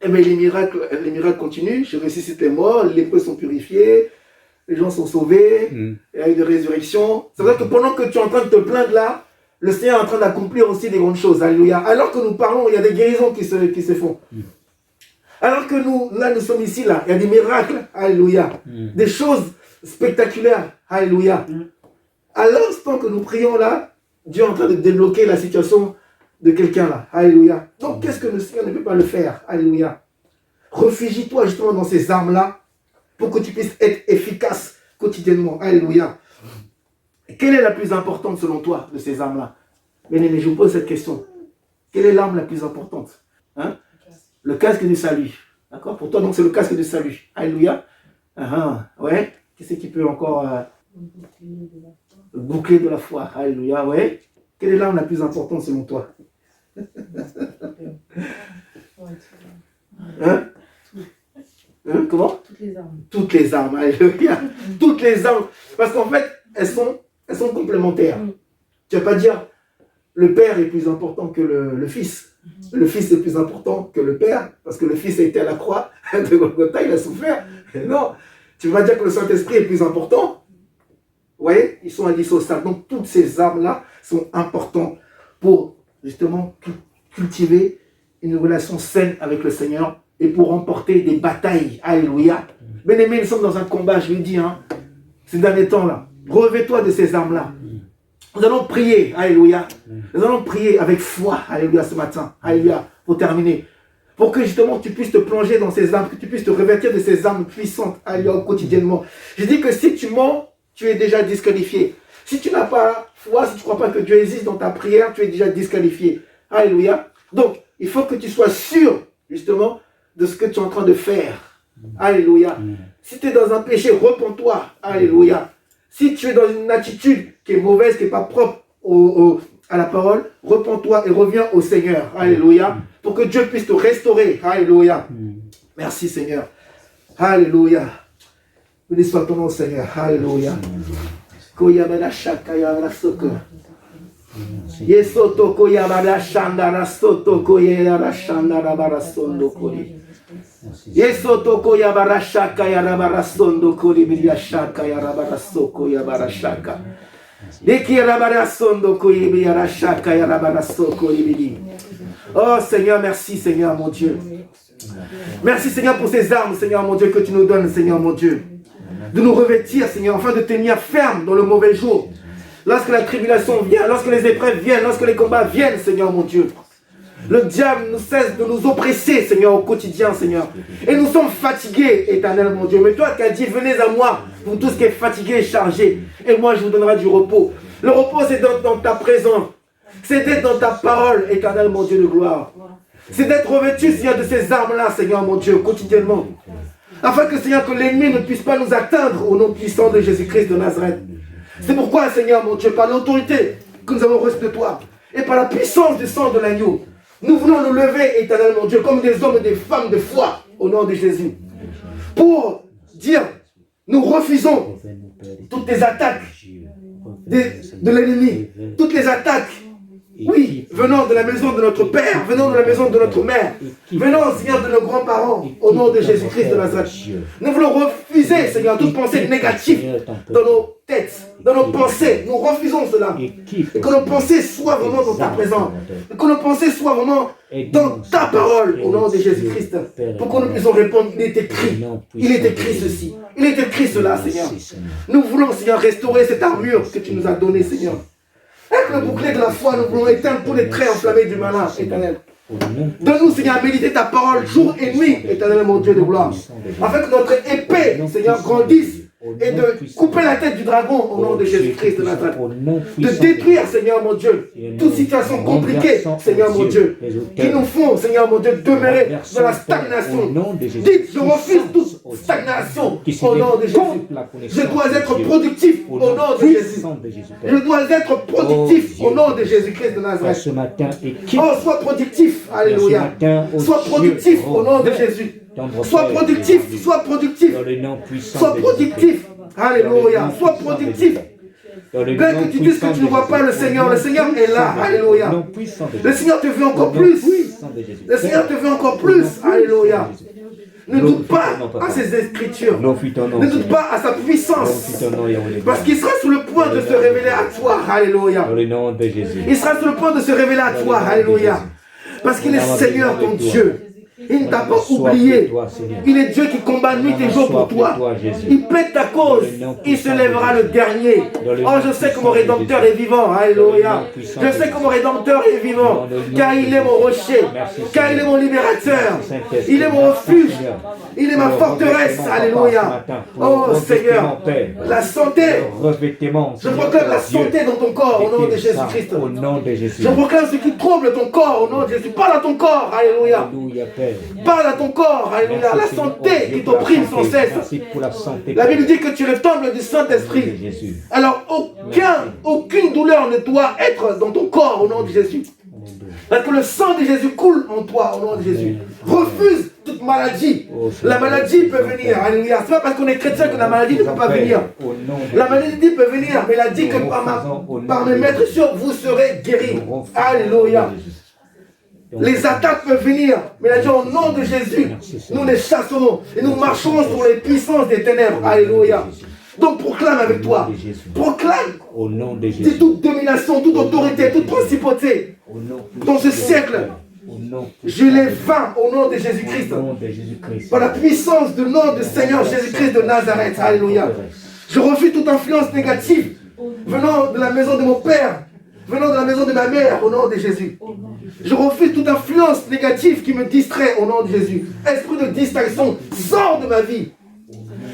Eh bien, les miracles continuent. Je ressuscite les morts, les lépreux sont purifiés, les gens sont sauvés, il y a eu de résurrection. C'est vrai que pendant que tu es en train de te plaindre là, le Seigneur est en train d'accomplir aussi des grandes choses. Alléluia. Alors que nous parlons, il y a des guérisons qui se font. Alors que nous sommes ici, là, il y a des miracles. Alléluia. Des choses spectaculaires. Alléluia. À l'instant que nous prions là, Dieu est en train de débloquer la situation de quelqu'un là. Alléluia. Donc, qu'est-ce que le Seigneur ne peut pas le faire? Alléluia. Réfugie-toi justement dans ces armes-là pour que tu puisses être efficace quotidiennement. Alléluia. Quelle est la plus importante selon toi de ces armes-là? Bien-aimé, je vous pose cette question. Quelle est l'arme la plus importante? Le casque du salut. D'accord? Pour toi, donc, c'est le casque du salut. Alléluia. Ouais. Qu'est-ce qui peut encore... Le bouclier de la foi. Alléluia. Ouais. Quelle est l'arme la plus importante selon toi? Comment? Toutes les armes. Toutes les armes. Alléluia. Toutes les armes. Parce qu'en fait, elles sont complémentaires. Tu ne vas pas dire le père est plus important que le fils. Le fils est plus important que le père, parce que le fils a été à la croix de Golgotha, il a souffert. Non, tu ne vas pas dire que le Saint-Esprit est plus important. Vous voyez, ils sont indissociables. Donc toutes ces armes-là sont importantes pour justement cultiver une relation saine avec le Seigneur et pour remporter des batailles. Alléluia. Bien-aimés, nous sommes dans un combat, je lui dis, ces derniers temps-là. Revêt-toi de ces armes-là. Nous allons prier, alléluia. Nous allons prier avec foi, alléluia, ce matin, alléluia, pour terminer. Pour que justement tu puisses te plonger dans ces armes, que tu puisses te revêtir de ces armes puissantes, alléluia, quotidiennement. Je dis que si tu mens, tu es déjà disqualifié. Si tu n'as pas foi, si tu ne crois pas que Dieu existe dans ta prière, tu es déjà disqualifié. Alléluia. Donc, il faut que tu sois sûr, justement, de ce que tu es en train de faire. Alléluia. Si tu es dans un péché, repens-toi. Alléluia. Si tu es dans une attitude qui est mauvaise, qui n'est pas propre à la parole, repens-toi et reviens au Seigneur. Alléluia. Pour que Dieu puisse te restaurer. Alléluia. Merci Seigneur. Alléluia. Béni soit ton nom Seigneur. Alléluia. Yesoto koyabara shandara soto koyera shandara barasondo kori. Yesoto koyabara shaka yarabara sondo kori biya shaka yarabara soko yabara shaka. Deki yarabara sondo koyi biya shaka yarabara soko ibidi. Oh Seigneur, merci Seigneur mon Dieu. Merci Seigneur pour ces armes, Seigneur mon Dieu, que tu nous donnes, Seigneur mon Dieu. De nous revêtir, Seigneur, afin de tenir ferme dans le mauvais jour. Lorsque la tribulation vient, lorsque les épreuves viennent, lorsque les combats viennent, Seigneur mon Dieu. Le diable ne cesse de nous oppresser, Seigneur, au quotidien, Seigneur. Et nous sommes fatigués, éternel mon Dieu. Mais toi qui as dit, venez à moi, vous tous qui êtes fatigués et chargés. Et moi, je vous donnerai du repos. Le repos, c'est dans ta présence. C'est d'être dans ta parole, éternel mon Dieu de gloire. C'est d'être revêtu, Seigneur, de ces armes-là, Seigneur mon Dieu, quotidiennement. Afin que, Seigneur, que l'ennemi ne puisse pas nous atteindre au nom puissant de Jésus-Christ de Nazareth. C'est pourquoi, Seigneur mon Dieu, par l'autorité que nous avons reçue de toi, et par la puissance du sang de l'agneau, nous voulons nous lever, éternel mon Dieu, comme des hommes et des femmes de foi, au nom de Jésus, pour dire, nous refusons toutes les attaques de l'ennemi, toutes les attaques, oui, venant de la maison de notre Père, venant de la maison de notre mère, venant, Seigneur, de nos grands-parents, au nom de Jésus-Christ de Nazareth. Nous voulons refuser, Seigneur, toute pensée négative dans nos têtes, dans nos pensées. Nous refusons cela. Et que nos pensées soient vraiment dans ta présence. Et que nos pensées soient vraiment dans ta parole, au nom de Jésus-Christ. Pour que nous puissions répondre, il est écrit. Il est écrit ceci. Il est écrit cela, Seigneur. Nous voulons, Seigneur, restaurer cette armure que tu nous as donnée, Seigneur. Avec le bouclier de la foi, nous voulons éteindre tous les traits enflammés du malin, éternel. Donne-nous, Seigneur, à méditer ta parole jour et nuit, éternel, mon Dieu de gloire. Afin que notre épée, Seigneur, grandisse et de couper la tête du dragon au nom de Jésus-Christ de Nazareth. De détruire, Seigneur, mon Dieu, toute situation compliquée, Seigneur, mon Dieu, qui nous font, Seigneur, mon Dieu, demeurer dans la stagnation. Dites, je refuse toute stagnation au nom de Jésus. Je dois être productif au nom de Jésus. Je dois être productif au nom de Jésus-Christ de Nazareth. Oh, sois productif, alléluia. Sois productif au nom de Jésus. Sois productif, sois productif. Sois productif, alléluia. Sois productif. Bien que tu dises que tu ne vois pas le Seigneur est là, alléluia. Le Seigneur te veut encore plus. Le Seigneur te veut encore plus, alléluia. Ne doute pas à ses écritures. Ne doute pas à sa puissance. Parce qu'il sera sur le point de se révéler à toi, alléluia. Il sera sur le point de se révéler à toi, alléluia. Parce qu'il est Seigneur ton Dieu. Il ne t'a pas oublié. Il est Dieu qui combat nuit et jour pour toi. Il plaide ta cause. Il se lèvera le dernier. Oh, je sais que mon Rédempteur est vivant. Alléluia. Je sais que mon Rédempteur est vivant. Car il est mon rocher. Car il est mon libérateur. Il est mon refuge. Il est ma forteresse. Alléluia. Oh Seigneur. La santé. Je proclame la santé dans ton corps au nom de Jésus-Christ. Je proclame ce qui trouble ton corps au nom de Jésus. Parle à ton corps. Alléluia. Parle à ton corps, alléluia, la santé qui t'opprime sans cesse. La Bible dit que tu es le temple du Saint-Esprit. Alors aucune douleur ne doit être dans ton corps au nom de Jésus. Parce que le sang de Jésus coule en toi au nom de Jésus. Refuse toute maladie. La maladie peut venir, alléluia. Ce n'est pas parce qu'on est chrétien que la maladie ne peut pas venir. La maladie peut venir, mais il a dit que par mes maîtres sûrs, vous serez guéris. Alléluia. Les attaques peuvent venir, mais il a dit au nom de Jésus, nous les chassons et nous marchons sur les puissances des ténèbres. Alléluia. Donc proclame avec toi. Proclame. Au nom de Jésus. Toute domination, toute autorité, toute principauté dans ce siècle, je les vains au nom de Jésus-Christ. Par la puissance du nom du Seigneur Jésus-Christ de Nazareth. Alléluia. Je refuse toute influence négative venant de la maison de mon Père, venant de la maison de ma mère, au nom de Jésus. Je refuse toute influence négative qui me distrait, au nom de Jésus. Esprit de distraction, sors de ma vie.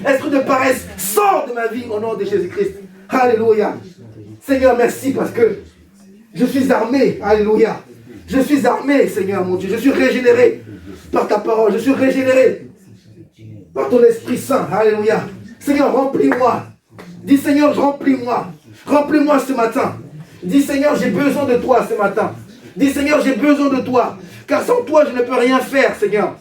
Esprit de paresse, sors de ma vie, au nom de Jésus-Christ. Alléluia. Seigneur, merci parce que je suis armé. Alléluia. Je suis armé, Seigneur, mon Dieu. Je suis régénéré par ta parole. Je suis régénéré par ton Esprit Saint. Alléluia. Seigneur, remplis-moi. Dis, Seigneur, remplis-moi. Remplis-moi ce matin. Dis Seigneur, j'ai besoin de toi ce matin. Dis Seigneur, j'ai besoin de toi. Car sans toi, je ne peux rien faire, Seigneur.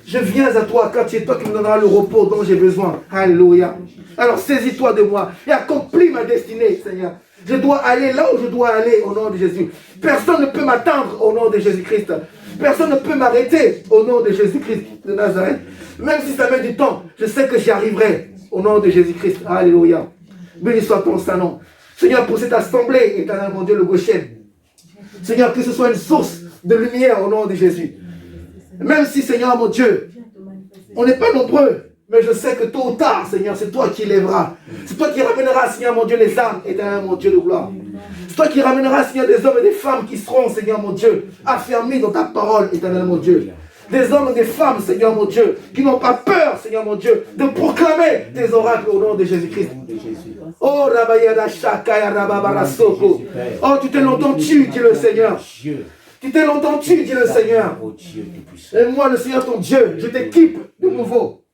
Je viens à toi, car c'est toi qui me donneras le repos dont j'ai besoin. Alléluia. Alors saisis-toi de moi et accomplis ma destinée, Seigneur. Je dois aller là où je dois aller au nom de Jésus. Personne ne peut m'attendre au nom de Jésus-Christ. Personne ne peut m'arrêter au nom de Jésus-Christ de Nazareth. Même si ça met du temps, je sais que j'y arriverai au nom de Jésus-Christ. Alléluia. Béni soit ton Saint-Nom. Seigneur, pour cette assemblée, éternel mon Dieu, le Goshen. Seigneur, que ce soit une source de lumière au nom de Jésus. Même si, Seigneur, mon Dieu, on n'est pas nombreux, mais je sais que tôt ou tard, Seigneur, c'est toi qui lèveras. C'est toi qui ramèneras, Seigneur, mon Dieu, les âmes, éternel, mon Dieu de gloire. C'est toi qui ramèneras, Seigneur, des hommes et des femmes qui seront, Seigneur, mon Dieu, affermis dans ta parole, éternel, mon Dieu. Des hommes et des femmes, Seigneur, mon Dieu, qui n'ont pas peur, Seigneur, mon Dieu, de proclamer tes oracles au nom de Jésus-Christ. Oh, Rabayada Shakaya Rababarasoko. Oh, tu t'es longtemps tu, dit le Seigneur. Tu t'es longtemps tu, dit le Seigneur. Et moi, le Seigneur, ton Dieu, je t'équipe de nouveau.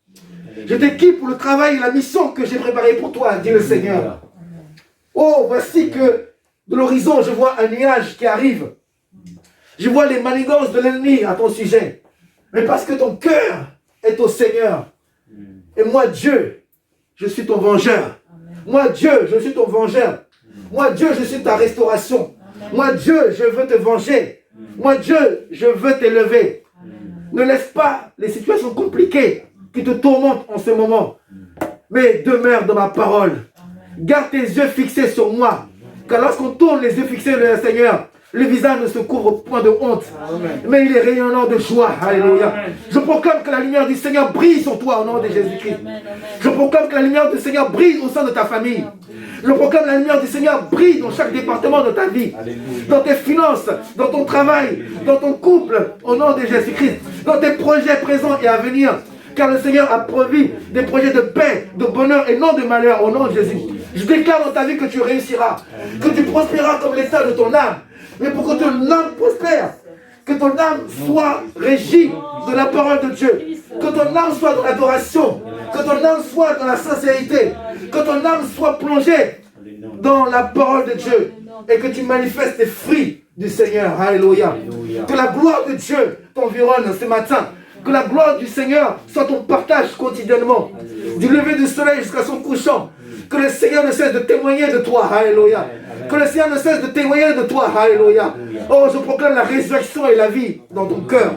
Je t'équipe pour le travail et la mission que j'ai préparée pour toi, dit le Seigneur. Oh, voici que de l'horizon, je vois un nuage qui arrive. Je vois les manigances de l'ennemi à ton sujet. Mais parce que ton cœur est au Seigneur. Et moi, Dieu, je suis ton vengeur. Moi, Dieu, je suis ton vengeur. Moi, Dieu, je suis ta restauration. Moi, Dieu, je veux te venger. Moi, Dieu, je veux t'élever. Ne laisse pas les situations compliquées qui te tourmentent en ce moment. Mais demeure dans ma parole. Garde tes yeux fixés sur moi. Car lorsqu'on tourne les yeux fixés sur le Seigneur, le visage ne se couvre point de honte. Mais il est rayonnant de joie. Alléluia. Je proclame que la lumière du Seigneur brille sur toi au nom de Jésus-Christ. Je proclame que la lumière du Seigneur brille au sein de ta famille. Je proclame que la lumière du Seigneur brille dans chaque département de ta vie. Dans tes finances, dans ton travail, dans ton couple, au nom de Jésus-Christ. Dans tes projets présents et à venir. Car le Seigneur a promis des projets de paix, de bonheur et non de malheur au nom de Jésus. Je déclare dans ta vie que tu réussiras, que tu prospéreras comme l'état de ton âme. Mais pour que ton âme prospère, que ton âme soit régie de la parole de Dieu, que ton âme soit dans l'adoration, que ton âme soit dans la sincérité, que ton âme soit plongée dans la parole de Dieu et que tu manifestes les fruits du Seigneur. Alléluia. Que la gloire de Dieu t'environne ce matin. Que la gloire du Seigneur soit ton partage quotidiennement, du lever du soleil jusqu'à son couchant. Que le Seigneur ne cesse de témoigner de toi. Alléluia. Que le Seigneur ne cesse de témoigner de toi. Alléluia. Oh, je proclame la résurrection et la vie dans ton cœur,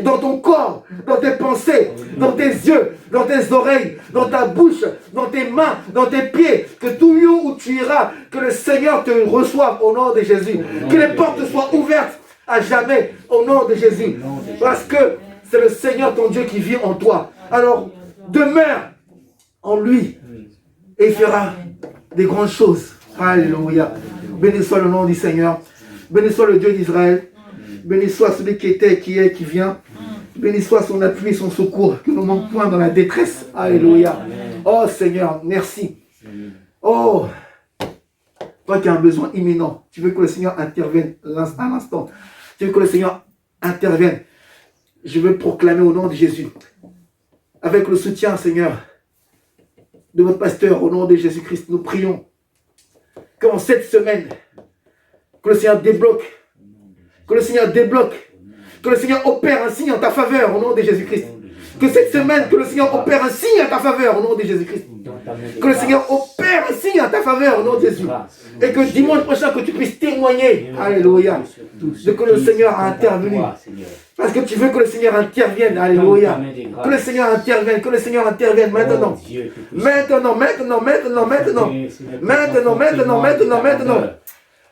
dans ton corps, dans tes pensées, dans tes yeux, dans tes oreilles, dans ta bouche, dans tes mains, dans tes pieds. Que tout lieu où tu iras, que le Seigneur te reçoive au nom de Jésus. Que les portes soient ouvertes à jamais au nom de Jésus. Parce que c'est le Seigneur ton Dieu qui vit en toi. Alors, demeure en lui et il fera des grandes choses. Alléluia. Béni soit le nom du Seigneur. Béni soit le Dieu d'Israël. Béni soit celui qui était, qui est, qui vient. Béni soit son appui, son secours, qui ne manque point dans la détresse. Alléluia. Oh Seigneur, merci. Oh, toi qui as un besoin imminent, tu veux que le Seigneur intervienne à l'instant. Tu veux que le Seigneur intervienne. Je veux proclamer au nom de Jésus, avec le soutien, Seigneur, de votre pasteur, au nom de Jésus-Christ, nous prions qu'en cette semaine, que le Seigneur débloque, que le Seigneur débloque, que le Seigneur opère un signe en ta faveur, au nom de Jésus-Christ. Que cette semaine, que le Seigneur opère un signe en ta faveur, au nom de Jésus-Christ. Que le Seigneur opère un signe en ta faveur, au nom de Jésus. Et que dimanche prochain, que tu puisses témoigner, alléluia, de que le Seigneur a intervenu. Parce que tu veux que le Seigneur intervienne, alléluia. Que le Seigneur intervienne, que le Seigneur intervienne maintenant. Maintenant.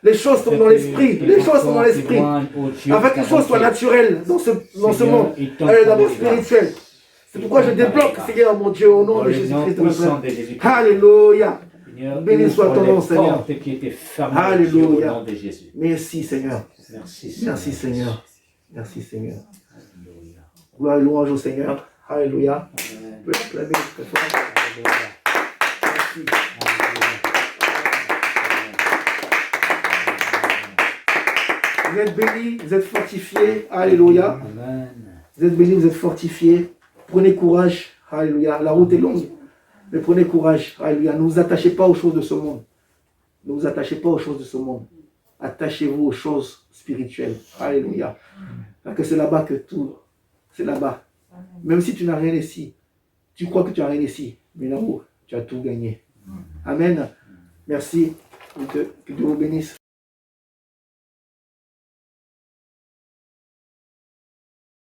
Les choses sont dans l'esprit. Les choses sont dans l'esprit. Afin que les choses soient naturelles dans ce monde. Elle est d'abord spirituelle. C'est pourquoi je débloque, Seigneur, mon Dieu, au nom de Jésus-Christ. Alléluia. Béni soit ton nom, Seigneur. Alléluia. Merci, Seigneur. Merci, Seigneur. Merci, Seigneur. Gloire et louange au Seigneur. Alléluia. Merci. Vous êtes bénis, vous êtes fortifiés. Alléluia. Vous êtes bénis, vous êtes fortifiés. Prenez courage. Alléluia. La route est longue, mais prenez courage. Alléluia. Ne vous attachez pas aux choses de ce monde. Ne vous attachez pas aux choses de ce monde. Attachez-vous aux choses spirituelles. Alléluia. Parce que c'est là-bas que tout, c'est là-bas. Même si tu n'as rien ici, tu crois que tu n'as rien ici, mais là-haut, tu as tout gagné. Amen. Merci. Que Dieu vous bénisse.